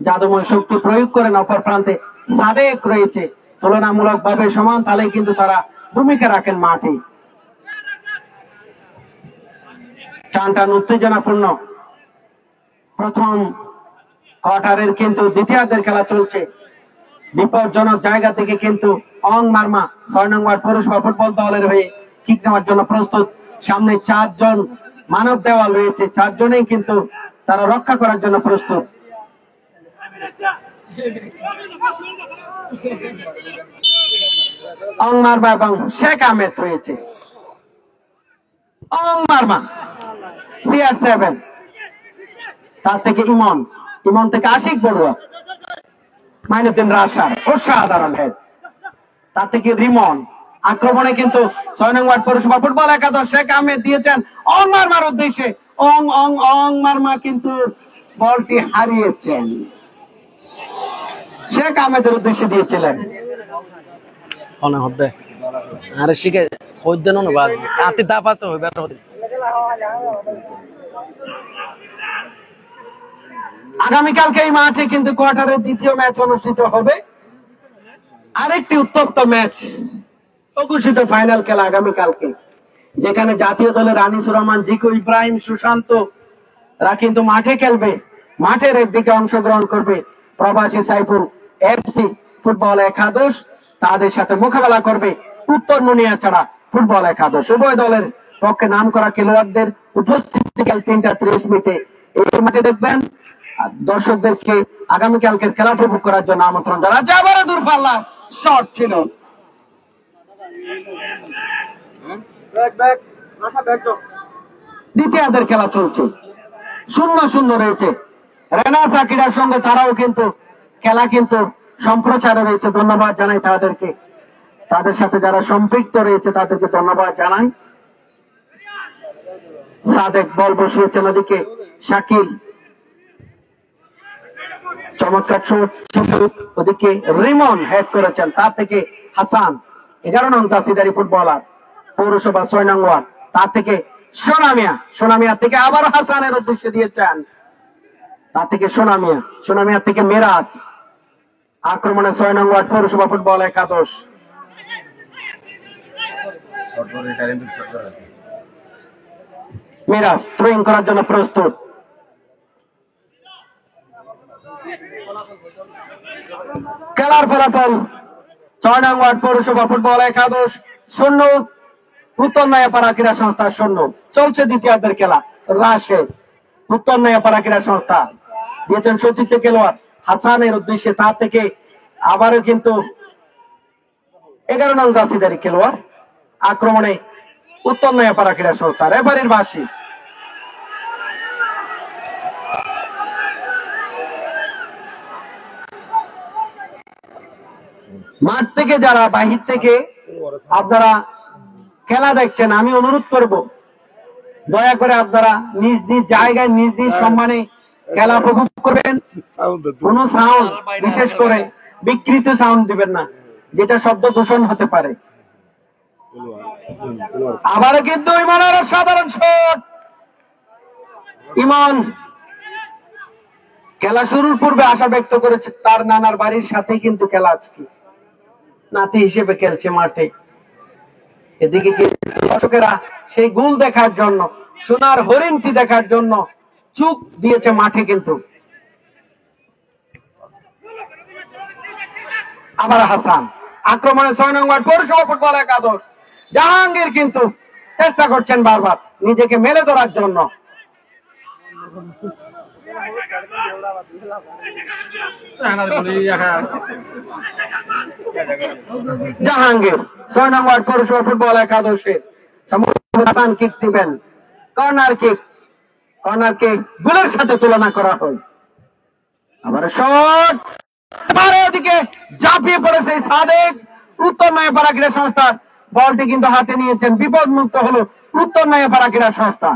জাদুময় শক্তি প্রয়োগ করেন। অপর প্রান্তে সাদেক রয়েছে, তুলনামূলকভাবে সমান তালে কিন্তু তারা ভূমিকা রাখেন মাঠে। টান উত্তেজনাপূর্ণ প্রথম কোয়ার্টারের কিন্তু দ্বিতীয়ার্ধের খেলা চলছে। বিপজ্জনক জায়গা থেকে কিন্তু অং মার্মা 6 নং ওয়ার্ড পৌরসভা ফুটবল দলের হয়ে কিক নেওয়ার জন্য প্রস্তুত। সামনে 4 জন মানব দেওয়াল রয়েছে, 4 জনেই কিন্তু তারা রক্ষা করার জন্য প্রস্তুত। অং মার্মা এবং শেখ আহমেদ রয়েছে। অং মার্মা CR7, তার থেকে ইমন থেকে আশিক বড়ুয়া, মাইনুদ্দিন রাশার অসাধারণ হেড, তার থেকে রিমন। আক্রমণে কিন্তু 6 নং ওয়ার্ড পৌরসভা ফুটবল একাদশ শেখ আহমেদ দিয়েছেন অং মার্মার উদ্দেশ্যে। অং মার্মা কিন্তু বলটি হারিয়েছেন, শেখ আহমেদের উদ্দেশ্যে দিয়েছিলেন। আরে শিখে দেন হাতে দাপ আছে। আগামীকালকে এই মাঠে কিন্তু কোয়ার্টারের দ্বিতীয় ম্যাচ অনুষ্ঠিত হবে। আরেকটি উত্তপ্ত ম্যাচ, অঘোষিত ফাইনাল খেলা আগামীকালকে, যেখানে জাতীয় দলের আনিসুর রহমান, জিকু, ইব্রাহিম, সুশান্তরা কিন্তু মাঠে খেলবে। মাঠের একদিকে অংশগ্রহণ করবে প্রবাসী সাইফুল FC ফুটবল একাদশ, তাদের সাথে মোকাবেলা করবে উত্তর নুনিয়াছড়া ফুটবল একাদশ। উভয় দলের পক্ষে নাম করা খেলোয়াড়দের উপস্থিতি 3:30 মিনিটে এই মাঠে দেখবেন। দর্শকদেরকে আগামীকালকের খেলা উপভোগ করার জন্য আমন্ত্রণ জানাচ্ছি। আবারও দূরপাল্লা শট ছিল। দ্বিতীয়ার্ধের খেলা চলছে, 0-0 রয়েছে। রেনাসা ক্রীড়ার সঙ্গে তারাও কিন্তু খেলা কিন্তু সম্প্রচারে রয়েছে। ধন্যবাদ জানাই তাদেরকে, তাদের সাথে যারা সম্পৃক্ত রয়েছে তাদেরকে ধন্যবাদ জানাই। সাদেক বল বসিয়েছেন, ওদিকে শাকিল চমৎকার ওদিকে রিমন হেড করেছেন, তার থেকে হাসান 11 নং তাসিদারি ফুটবলার পৌরসভা 6 নং ওয়ার্ড, তার থেকে সোনামিয়া থেকে আবার হাসানের উদ্দেশ্যে দিয়েছেন, তার থেকে সোনামিয়া থেকে মেরাজ। আক্রমণে 6 নং ওয়ার্ড পৌরসভা ফুটবল একাদশ। মেরাজ থ্রোইং করার জন্য প্রস্তুত। খেলার ফলাফল 6 নং ওয়ার্ড পৌরসভা ফুটবল একাদশ 0, উত্তর নয়াপাড়া ক্রীড়া সংস্থা 0। চলছে দ্বিতীয়ার্ধের খেলা। রাশেদ, উত্তর নয়াপাড়া ক্রীড়া সংস্থা দিয়েছেন সতীর্থ খেলোয়াড় হাসানের উদ্দেশ্যে, তার থেকে আবারও কিন্তু 11 নং জার্সিধারী খেলোয়াড়। আক্রমণে উত্তর নয়াপাড়া ক্রীড়া সংস্থা। রেফারির বাঁশি। মাঠ থেকে যারা বাহির থেকে আপনারা খেলা দেখছেন, আমি অনুরোধ করব দয়া করে আপনারা নিজ নিজ জায়গায় নিজ নিজ সম্মানে খেলা উপভোগ করবেন। কোন সাউন্ড, বিশেষ করে বিকৃত সাউন্ড দিবেন না, যেটা শব্দ দূষণ হতে পারে। আবার কিন্তু ইমানের সাধারণ শট। ইমান খেলা শুরুর পূর্বে আশা ব্যক্ত করেছে তার নানার বাড়ির সাথে কিন্তু খেলা আজকে নাতি হিসেবে খেলছে মাঠে। এদিকে দর্শকেরা সেই গোল দেখার জন্য, সোনার হরিণটি দেখার জন্য চুপ দিয়েছে মাঠে। কিন্তু আবার হাসান আক্রমণে 6 নং ওয়ার্ড পৌরসভা ফুটবল একাদশ। জাহাঙ্গীর কিন্তু চেষ্টা করছেন বারবার নিজেকে মেলে ধরার জন্য। জাহাঙ্গীর 6 নং ওয়ার্ড পৌরসভা ফুটবল একাদশে হাসান কিক দিবেন। কর্নার কিক, কর্নার কিক গোলের সাথে তুলনা করা হয়। আবার শট, ওদিকে ঝাঁপিয়ে পড়েছে সাদেক। উত্তর নয়াপাড়া ক্রীড়া সংস্থা বলটি কিন্তু হাতে নিয়েছেন, বিপদ মুক্ত হলো উত্তর নয়াপাড়া ক্রীড়া সংস্থা।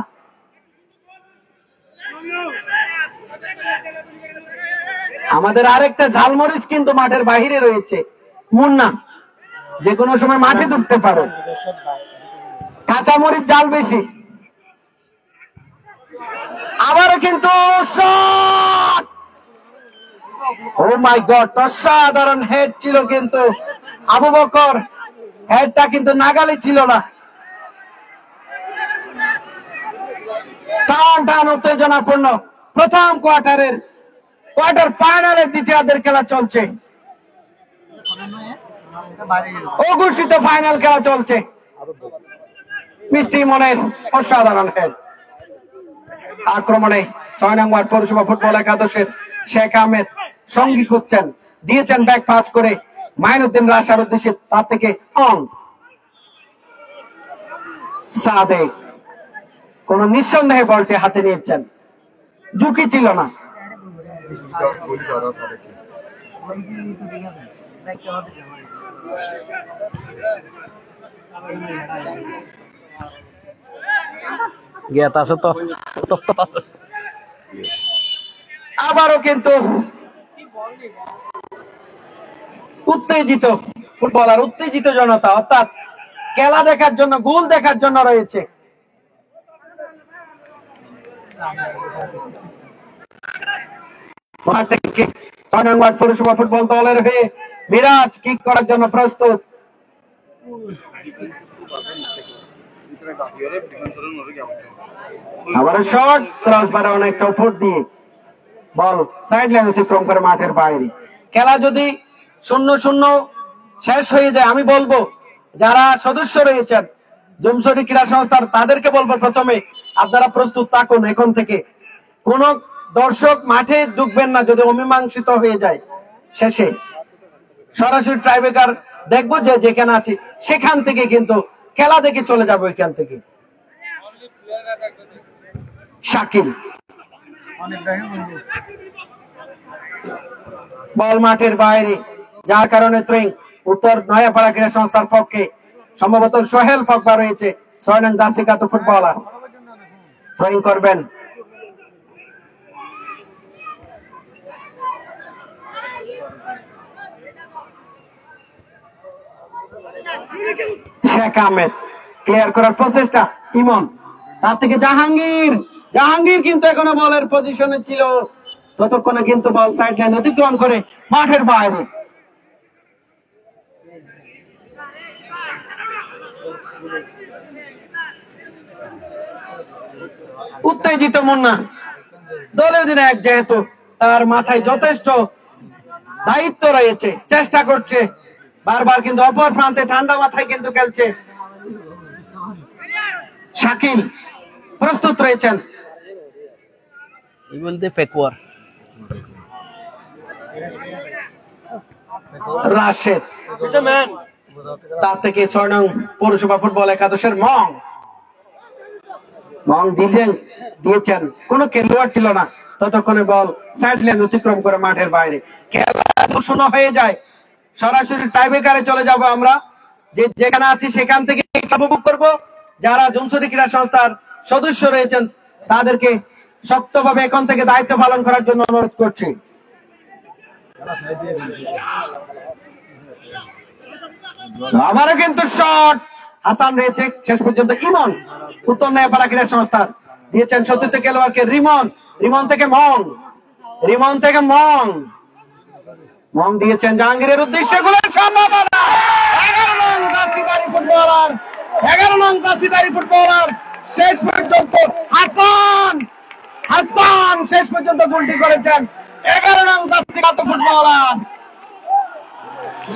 আমাদের আরেকটা ঝালমরিচ কিন্তু মাঠের বাহিরে রয়েছে, মুন্না যে কোনো সময় মাঠে ঢুকতে পারে। কাঁচামরিচ জাল বেশি। আবারও কিন্তু শট, ও মাই গড, অসাধারণ হেড ছিল কিন্তু আবু বকর, হেডটা কিন্তু নাগালে ছিল না। টান টান উত্তেজনাপূর্ণ প্রথম কোয়ার্টার ফাইনালের দ্বিতীয়ার্ধের খেলা চলছে, অঘোষিত ফাইনাল খেলা চলছে। মিষ্টি মনের অসাধারণ হেড। আক্রমণে 6 নং ওয়ার্ড পৌরসভা ফুটবল একাদশের শেখ আহমেদ সঙ্গী খুঁজছেন, দিয়েছেন ব্যাক পাস করে মাইনুদ্দিন রাশার উদ্দেশ্যে, তার থেকে অন সাদেক কোন নিঃসন্দেহে বলটি হাতে নিয়েছেন, ঝুঁকি ছিল না। জ্ঞাত আছে তো, আবারও কিন্তু উত্তেজিত ফুটবলার, উত্তেজিত জনতা, অর্থাৎ খেলা দেখার জন্য, গোল দেখার জন্য রয়েছে। পৌরসভা ফুটবল দলের হয়ে মিরাজ কিক করার জন্য প্রস্তুত। আবার শট, ক্রস বারে অনেকটা উপর দিয়ে বল সাইড লাইন অতিক্রম করে মাঠের বাইরে। খেলা যদি 0-0 শেষ হয়ে যায়, আমি বলবো যারা সদস্য রয়েছেন জুমছড়ি ক্রীড়া সংস্থার, তাদেরকে বলবো প্রথমে আপনারা প্রস্তুত থাকুন। এখন থেকে কোন দর্শক মাঠে ঢুকবেন না যদি অমীমাংসিত হয়ে যায়। শেষে সরাসরি ট্রাইব্রেকার দেখবো, যে যেখানে আছে সেখান থেকে কিন্তু খেলা দেখে চলে যাবো। এখান থেকে শাকিল, বল মাঠের বাইরে, যার কারণে থ্রোয়িং উত্তর নয়াপাড়া ক্রীড়া সংস্থার পক্ষে। সম্ভবত সোহেল পগবা রয়েছে, 6 নং জার্সিকাত ফুটবলার, থ্রোয়িং করবেন। শেখ আহমেদ ক্লিয়ার করার প্রচেষ্টা, ইমন, তার থেকে জাহাঙ্গীর কিন্তু এখনো বলের পজিশনে ছিল, ততক্ষণে কিন্তু বল সাইড লাইন অতিক্রম করে মাঠের বাইরে। উত্তেজিত মুন্না, দলের অধিনায়ক যেহেতু, তার মাথায় যথেষ্ট দায়িত্ব রয়েছে, চেষ্টা করছে বারবার, কিন্তু অপর প্রান্তে ঠান্ডা মাথায় কিন্তু খেলছে। শাকিল প্রস্তুত রয়েছেন, রাশেদ, তার থেকে 6 নং পৌরসভা ফুটবল একাদশের মং দিয়েছেন, কোন খেলোয়াড় ছিল না, ততক্ষণে বল সাইড লাইন অতিক্রম করে মাঠের বাইরে। খেলা 2-0 হয়ে যায়, সরাসরি টাইব্রেকারে চলে যাব আমরা। যেখানে আছি সেখান থেকে উপভোগ করব। যারা জুমছড়ি ক্রীড়া সংস্থার সদস্য রয়েছেন তাদেরকে শক্তভাবে এখন থেকে দায়িত্ব পালন করার জন্য অনুরোধ করছি। আমারও কিন্তু শট, হাসান রয়েছে, শেষ পর্যন্ত ইমন উত্তর নয়াপাড়া ক্রীড়া সংস্থার দিয়েছেন সতীর্থ খেলোয়াড়কে। রিমন থেকে মং দিয়েছেন জাহাঙ্গীরের উদ্দেশ্যে, গোলের সম্ভাবনা। 11 নং জার্সিধারী ফুটবলার 11 নং জার্সিধারী ফুটবলার শেষ পর্যন্ত হাসান শেষ পর্যন্ত গোলটি করেছেন। 11 নং জার্সিগত ফুটবলার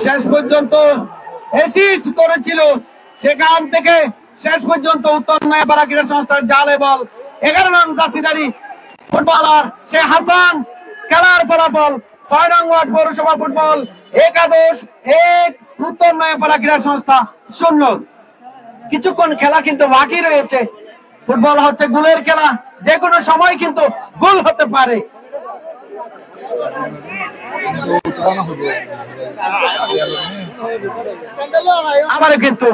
শেষ পর্যন্ত অ্যাসিস্ট করেছিল, সেখান থেকে শেষ পর্যন্ত উত্তর নয়াপাড়া ক্রীড়া সংস্থার জালে বল 11 নং জার্সিধারী ফুটবলার সে হাসান। খেলার ফলাফল 6 নং ওয়ার্ড পৌরসভা ফুটবল 1 উত্তর নয়াপাড়া ক্রীড়া সংস্থা 0। কিছুক্ষণ খেলা কিন্তু বাকি রয়েছে। ফুটবল হচ্ছে গোলের খেলা, যে কোনো সময় কিন্তু গোল হতে পারে। আবার কিন্তু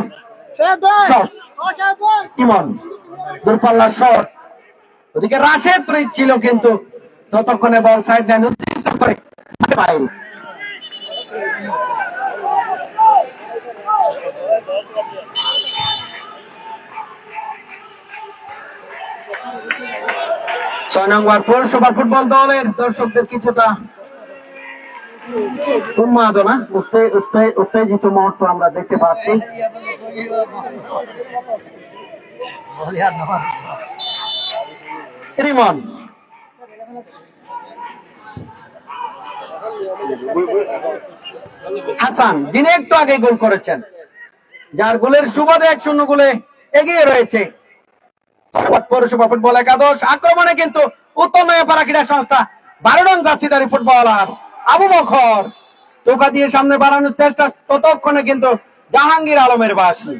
ইমন দূরপাল্লা শট, ওদিকে রাশেদ ছিল কিন্তু ততক্ষণে বল সাইড লাইন উত্তীর্ণ করে বাইরে। ছয় নং ওয়ার্ড পৌরসভা ফুটবল দলের দর্শকদের কিছুটা উন্মাদনা, উত্তেজিত মুহূর্ত আমরা দেখতে পাচ্ছি। রিমন হাসান যিনি একটু আগে গোল করেছেন, যার গোলের সুবাদে 1-0 গোলে এগিয়ে রয়েছে পৌরসভা ফুটবল একাদশ। আক্রমণে কিন্তু উত্তর নয়াপাড়া ক্রীড়া সংস্থা 12 নং জার্সিধারী ফুটবলার আবু বকর টোকা দিয়ে সামনে বাড়ানোর চেষ্টা, ততক্ষণে কিন্তু জাহাঙ্গীর আলমের বাসী।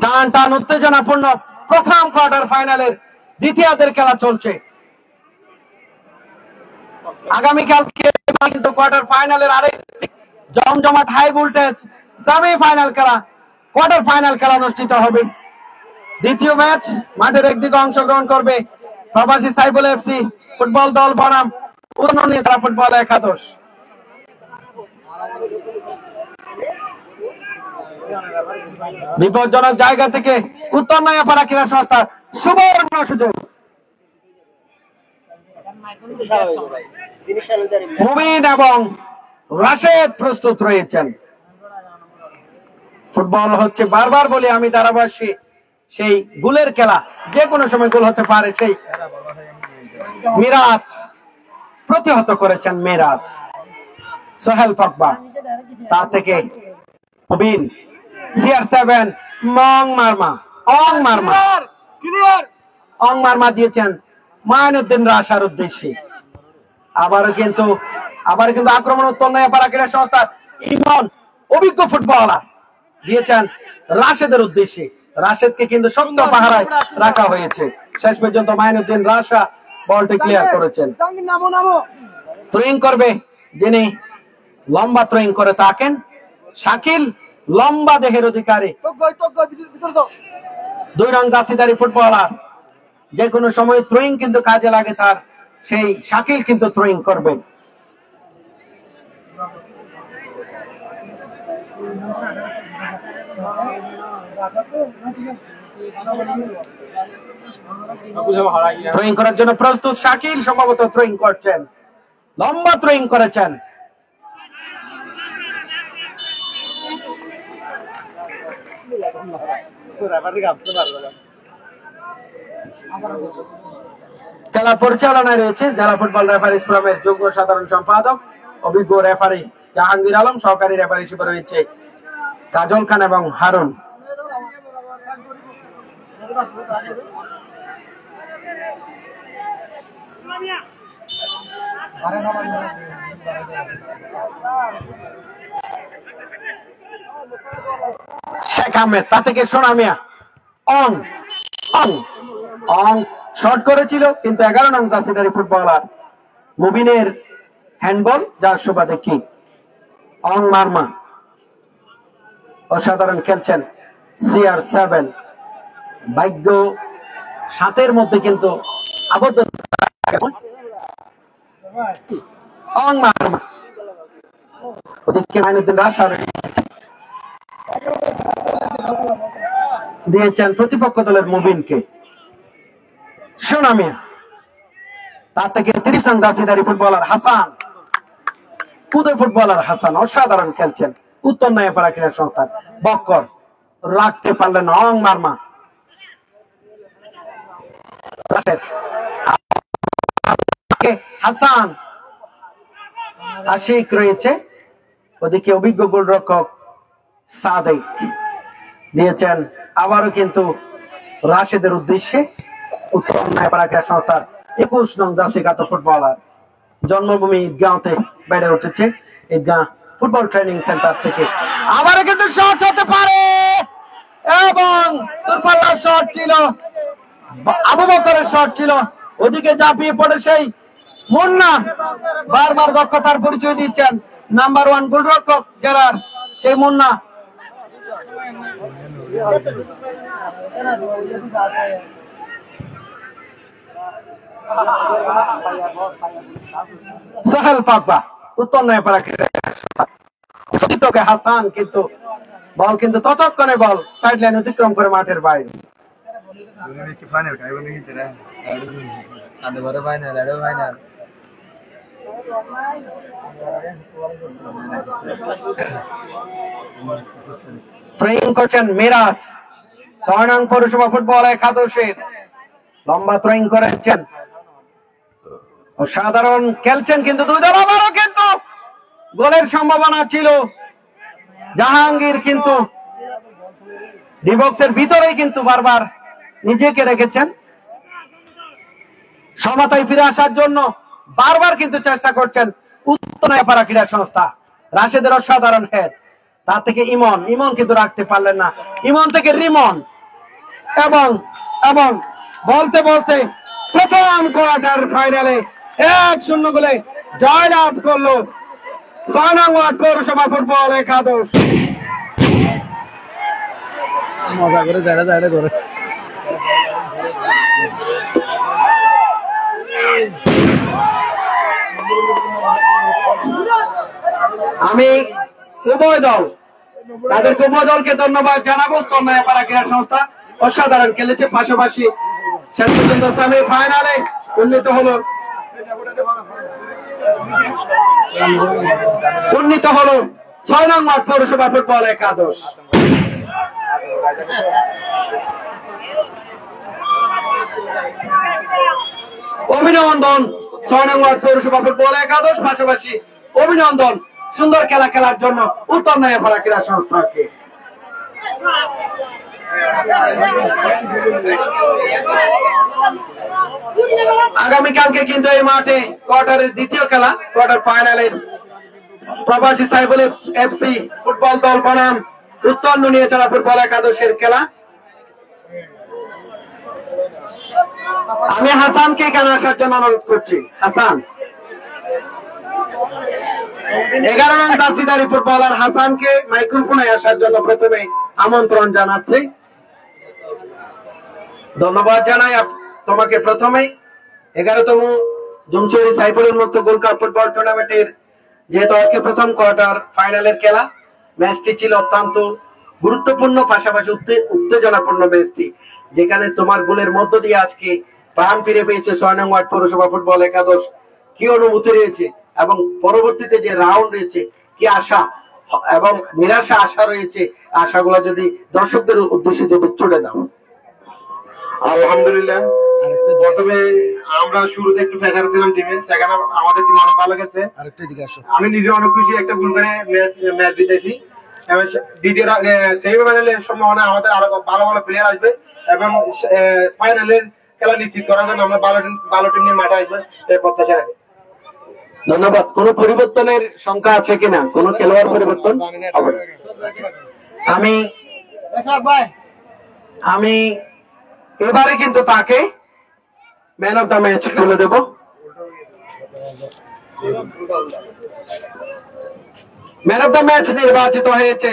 টান টান উত্তেজনাপূর্ণ প্রথম কোয়ার্টার ফাইনালের দ্বিতীয়ার্ধের খেলা চলছে। আগামীকালকে কিন্তু কোয়ার্টার ফাইনালের আরেকটি জমজমাট হাই ভোল্টেজ সেমিফাইনাল খেলা, কোয়ার্টার ফাইনাল খেলা অনুষ্ঠিত হবে। দ্বিতীয় ম্যাচ মাঠের একদিকে অংশগ্রহণ করবে প্রবাসী সাইফুল এফসি ফুটবল দল বনাম উত্তর নয়াপাড়া ফুটবল একাদশ। বিপজ্জনক জায়গা থেকে উত্তর নয়াপাড়া ক্রীড়া সংস্থা সুবর্ণ সুযোগ। মুবিন এবং রাশেদ প্রস্তুত রয়েছেন। ফুটবল হচ্ছে বারবার বলি আমি ধারাভাষ্যে সেই গোলের খেলা, যে কোনো সময় গোল হতে পারে। সেই মিরাজ প্রতিহত করেছেন মিরাজ সোহেল পাকবা, তা থেকে মুবিন CR7 অং মারমা দিয়েছেন মাইনুদ্দিন রাশার উদ্দেশ্যে। আবার কিন্তু আক্রমণ উত্তর নয়াপাড়া ক্রীড়া সংস্থার ইমন অভিজ্ঞ ফুটবলার দিয়েছেন রাশেদের উদ্দেশ্যে। রাশেদকে কিন্তু শক্ত পাহারায় রাখা হয়েছে। শেষ পর্যন্ত মাইনুদ্দিন রাশা বলটি ক্লিয়ার করেছেন। থ্রোইং করবে যিনি লম্বা থ্রোইং করে থাকেন শাকিল, লম্বা দেহের অধিকারী 2 নং জার্সিধারী ফুটবলার। যে কোনো সময় থ্রোইং কিন্তু কাজে লাগে তার, সেই শাকিল কিন্তু থ্রোইং করবে। থ্রোইং করার জন্য প্রস্তুত শাকিল, সম্ভবত থ্রোইং করছেন, লম্বা থ্রোইং করেছেন। খেলা পরিচালনায় রয়েছে জেলা ফুটবল রেফারি ফোরামের যুগ্ম সাধারণ সম্পাদক অভিজ্ঞ রেফারি জাহাঙ্গীর আলম, সহকারী রেফারি হিসেবে রয়েছে কাজল খান এবং হারুন। শেখ আহমেদ, তা থেকে সোনা মিয়া অং শর্ট করেছিল, কিন্তু 11 নং জার্সিধারী ফুটবলার মুবিনের হ্যান্ডবল, যার সুবাদে কি অং মারমা অসাধারণ খেলছেন। CR7 ভাগ্য সাতের মধ্যে কিন্তু আবদ্ধ অং মারমা, ওদিকে মাইনুদ্দিন রাশাদ দিয়েছেন প্রতিপক্ষ দলের মুবিনকে। সোনা মিয়া, তার থেকে 30 নং জার্সিধারী ফুটবলার হাসান উদয় ফুটবলার হাসান অসাধারণ খেলছেন। উত্তর নয়াপাড়া ক্রীড়া সংস্থার বক্কর রাখতে পারলেন অং মারমা। হাসান আশিক রয়েছে, ওদিকে অভিজ্ঞ গোলরক্ষক সাদেক দিয়েছেন আবারও কিন্তু রাশেদের উদ্দেশ্যে। উত্তর নয়াপাড়া ক্রীড়া সংস্থার 21 নং জার্সিগত ফুটবলার, জন্মভূমি ঈদগাঁওতে বেড়ে উঠেছে, ঈদগাঁ ফুটবল ট্রেনিং সেন্টার থেকে। আবারও কিন্তু শট হতে পারে এবং দূরপাল্লার শট ছিল, আবু বকরের শট ছিল। ওদিকে ঝাঁপিয়ে পড়ে সেই মুন্না, বারবার দক্ষতার পরিচয় দিচ্ছেন নাম্বার 1 গোলরক্ষক জেলার সেই মুন্না। সোহেল পাকবা উত্তর নয়াপাড়া হাসান কিন্তু বল কিন্তু ততক্ষণে বল সাইড লাইন অতিক্রম করে মাঠের বাইরে। থ্রোয়িং করছেন মিরাজ, 6 নং পৌরসভা ফুটবল একাদশের লম্বা থ্রোয়িং করেছেন, অসাধারণ খেলছেন কিন্তু দুই দল। আবারও কিন্তু গোলের সম্ভাবনা ছিল, জাহাঙ্গীর কিন্তু ডিবক্সের ভিতরেই কিন্তু বারবার নিজেকে রেখেছেন। সমতায় ফিরে আসার জন্য বারবার কিন্তু চেষ্টা করছেন উত্তর নয়াপাড়া ক্রীড়া সংস্থা। রাশেদের অসাধারণ হেড, তার থেকে ইমন কিন্তু রাখতে পারলেন না, ইমন থেকে রিমন এবং এবং বলতে বলতে প্রথম কোয়ার্টার ফাইনালে 1-0 গোলে জয়লাভ করলো 6 নং ওয়ার্ড পৌরসভা ফুটবল একাদশ। মজা করে জায়গা করে আমি উভয় দল, তাদেরকে উভয় দলকে ধন্যবাদ জানাবো। উত্তর নয়াপাড়া ক্রীড়া সংস্থা অসাধারণ খেলেছে, পাশাপাশি শেষ পর্যন্ত সেমি ফাইনালে উন্নীত হলো 6 নং ওয়ার্ড পৌরসভা ফুটবল একাদশ। অভিনন্দন 6 নং ওয়ার্ড পৌরসভা ফুটবল একাদশ, পাশাপাশি অভিনন্দন সুন্দর খেলা খেলার জন্য উত্তর নয়াপাড়া ক্রীড়া সংস্থাকে। আগামীকালকে কিন্তু এই মাঠে কোয়ার্টারের দ্বিতীয় খেলা, কোয়ার্টার ফাইনালের প্রবাসী সাইবল এফসি ফুটবল দল বনাম উত্তর নুনিয়াচড়া ফুটবল একাদশের খেলা। আমি হাসানকে এখানে আসার জন্য অনুরোধ করছি। হাসান 11 নং জার্সিধারী ফুটবলার হাসানকে মাইক্রোফোনে আসার জন্য প্রথমে আমন্ত্রণ জানাচ্ছি। ধন্যবাদ জানাই তোমাকে। প্রথমে 11তম জুমচুরি সাইফুলের মুক্ত গোল্ড কাপ ফুটবল টুর্নামেন্টের যেহেতু আজকে প্রথম কোয়ার্টার ফাইনালের খেলা, ম্যাচটি ছিল অত্যন্ত গুরুত্বপূর্ণ, পাশাপাশি উত্তেজনাপূর্ণ ম্যাচটি, যেখানে তোমার গোলের মধ্য দিয়ে আজকে প্রাণ ফিরে পেয়েছে 6 নং ওয়ার্ড পৌরসভা ফুটবল একাদশ। কি অনুভূতি রয়েছে এবং পরবর্তীতে যে রাউন্ড রয়েছে কি আশা এবং নিরাশা আশা রয়েছে, আশাগুলো যদি দর্শকদের উদ্দেশ্যে যদি ছুড়ে দাও। আলহামদুলিল্লাহ, প্রথমে আমরা শুরুতে একটু প্রেসার দিলাম টিমে, সেখানে আমাদের টিম অনেক ভালো গেছে। আমি নিজে অনেক খুশি, একটা গোল করে ম্যাচ জিতেছি। দ্বিতীয় সেমিফাইনালের সম্ভাবনা আমাদের আরো ভালো ভালো প্লেয়ার আসবে এবং ফাইনালের খেলা নিশ্চিত করার জন্য আমরা ভালো টিম নিয়ে মাঠে আসবে এই প্রত্যাশা রাখি। ধন্যবাদ। কোন পরিবর্তনের সংখ্যা আছে কিনা, কোন খেলোয়াড় পরিবর্তন? আমি এবারে কিন্তু তাকে ম্যান অফ দ্য ম্যাচ তুলে দেব। ম্যান অফ দ্য ম্যাচ নির্বাচিত হয়েছে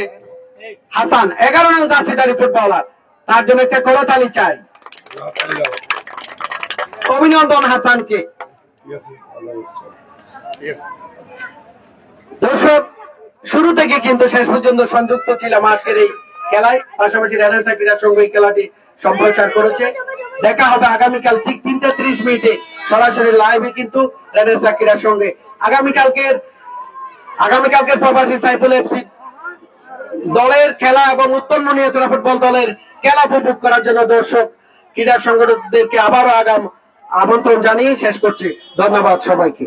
হাসান, 11 নং জার্সিধারী ফুটবলার। তার জন্য একটা করতালি চাই। অভিনন্দন হাসানকে। দর্শক, শুরু থেকে কিন্তু শেষ পর্যন্ত সংযুক্ত ছিলাম আজকের এই খেলায়, পাশাপাশি রেনেসাঁ ক্রীড়ার সঙ্গে এই খেলাটি সম্প্রচার করেছে। দেখা হবে আগামীকাল ঠিক 3:30 সরাসরি লাইভে কিন্তু রেনেসাঁ ক্রীড়ার সঙ্গে। আগামীকালকের আগামীকালকে প্রবাসী সাইফুল এফসি দলের খেলা এবং উত্তর মনিয়াচড়া ফুটবল দলের খেলা উপভোগ করার জন্য দর্শক ক্রীড়া সংগঠকদেরকে আবারও আমন্ত্রণ জানিয়ে শেষ করছি। ধন্যবাদ সবাইকে।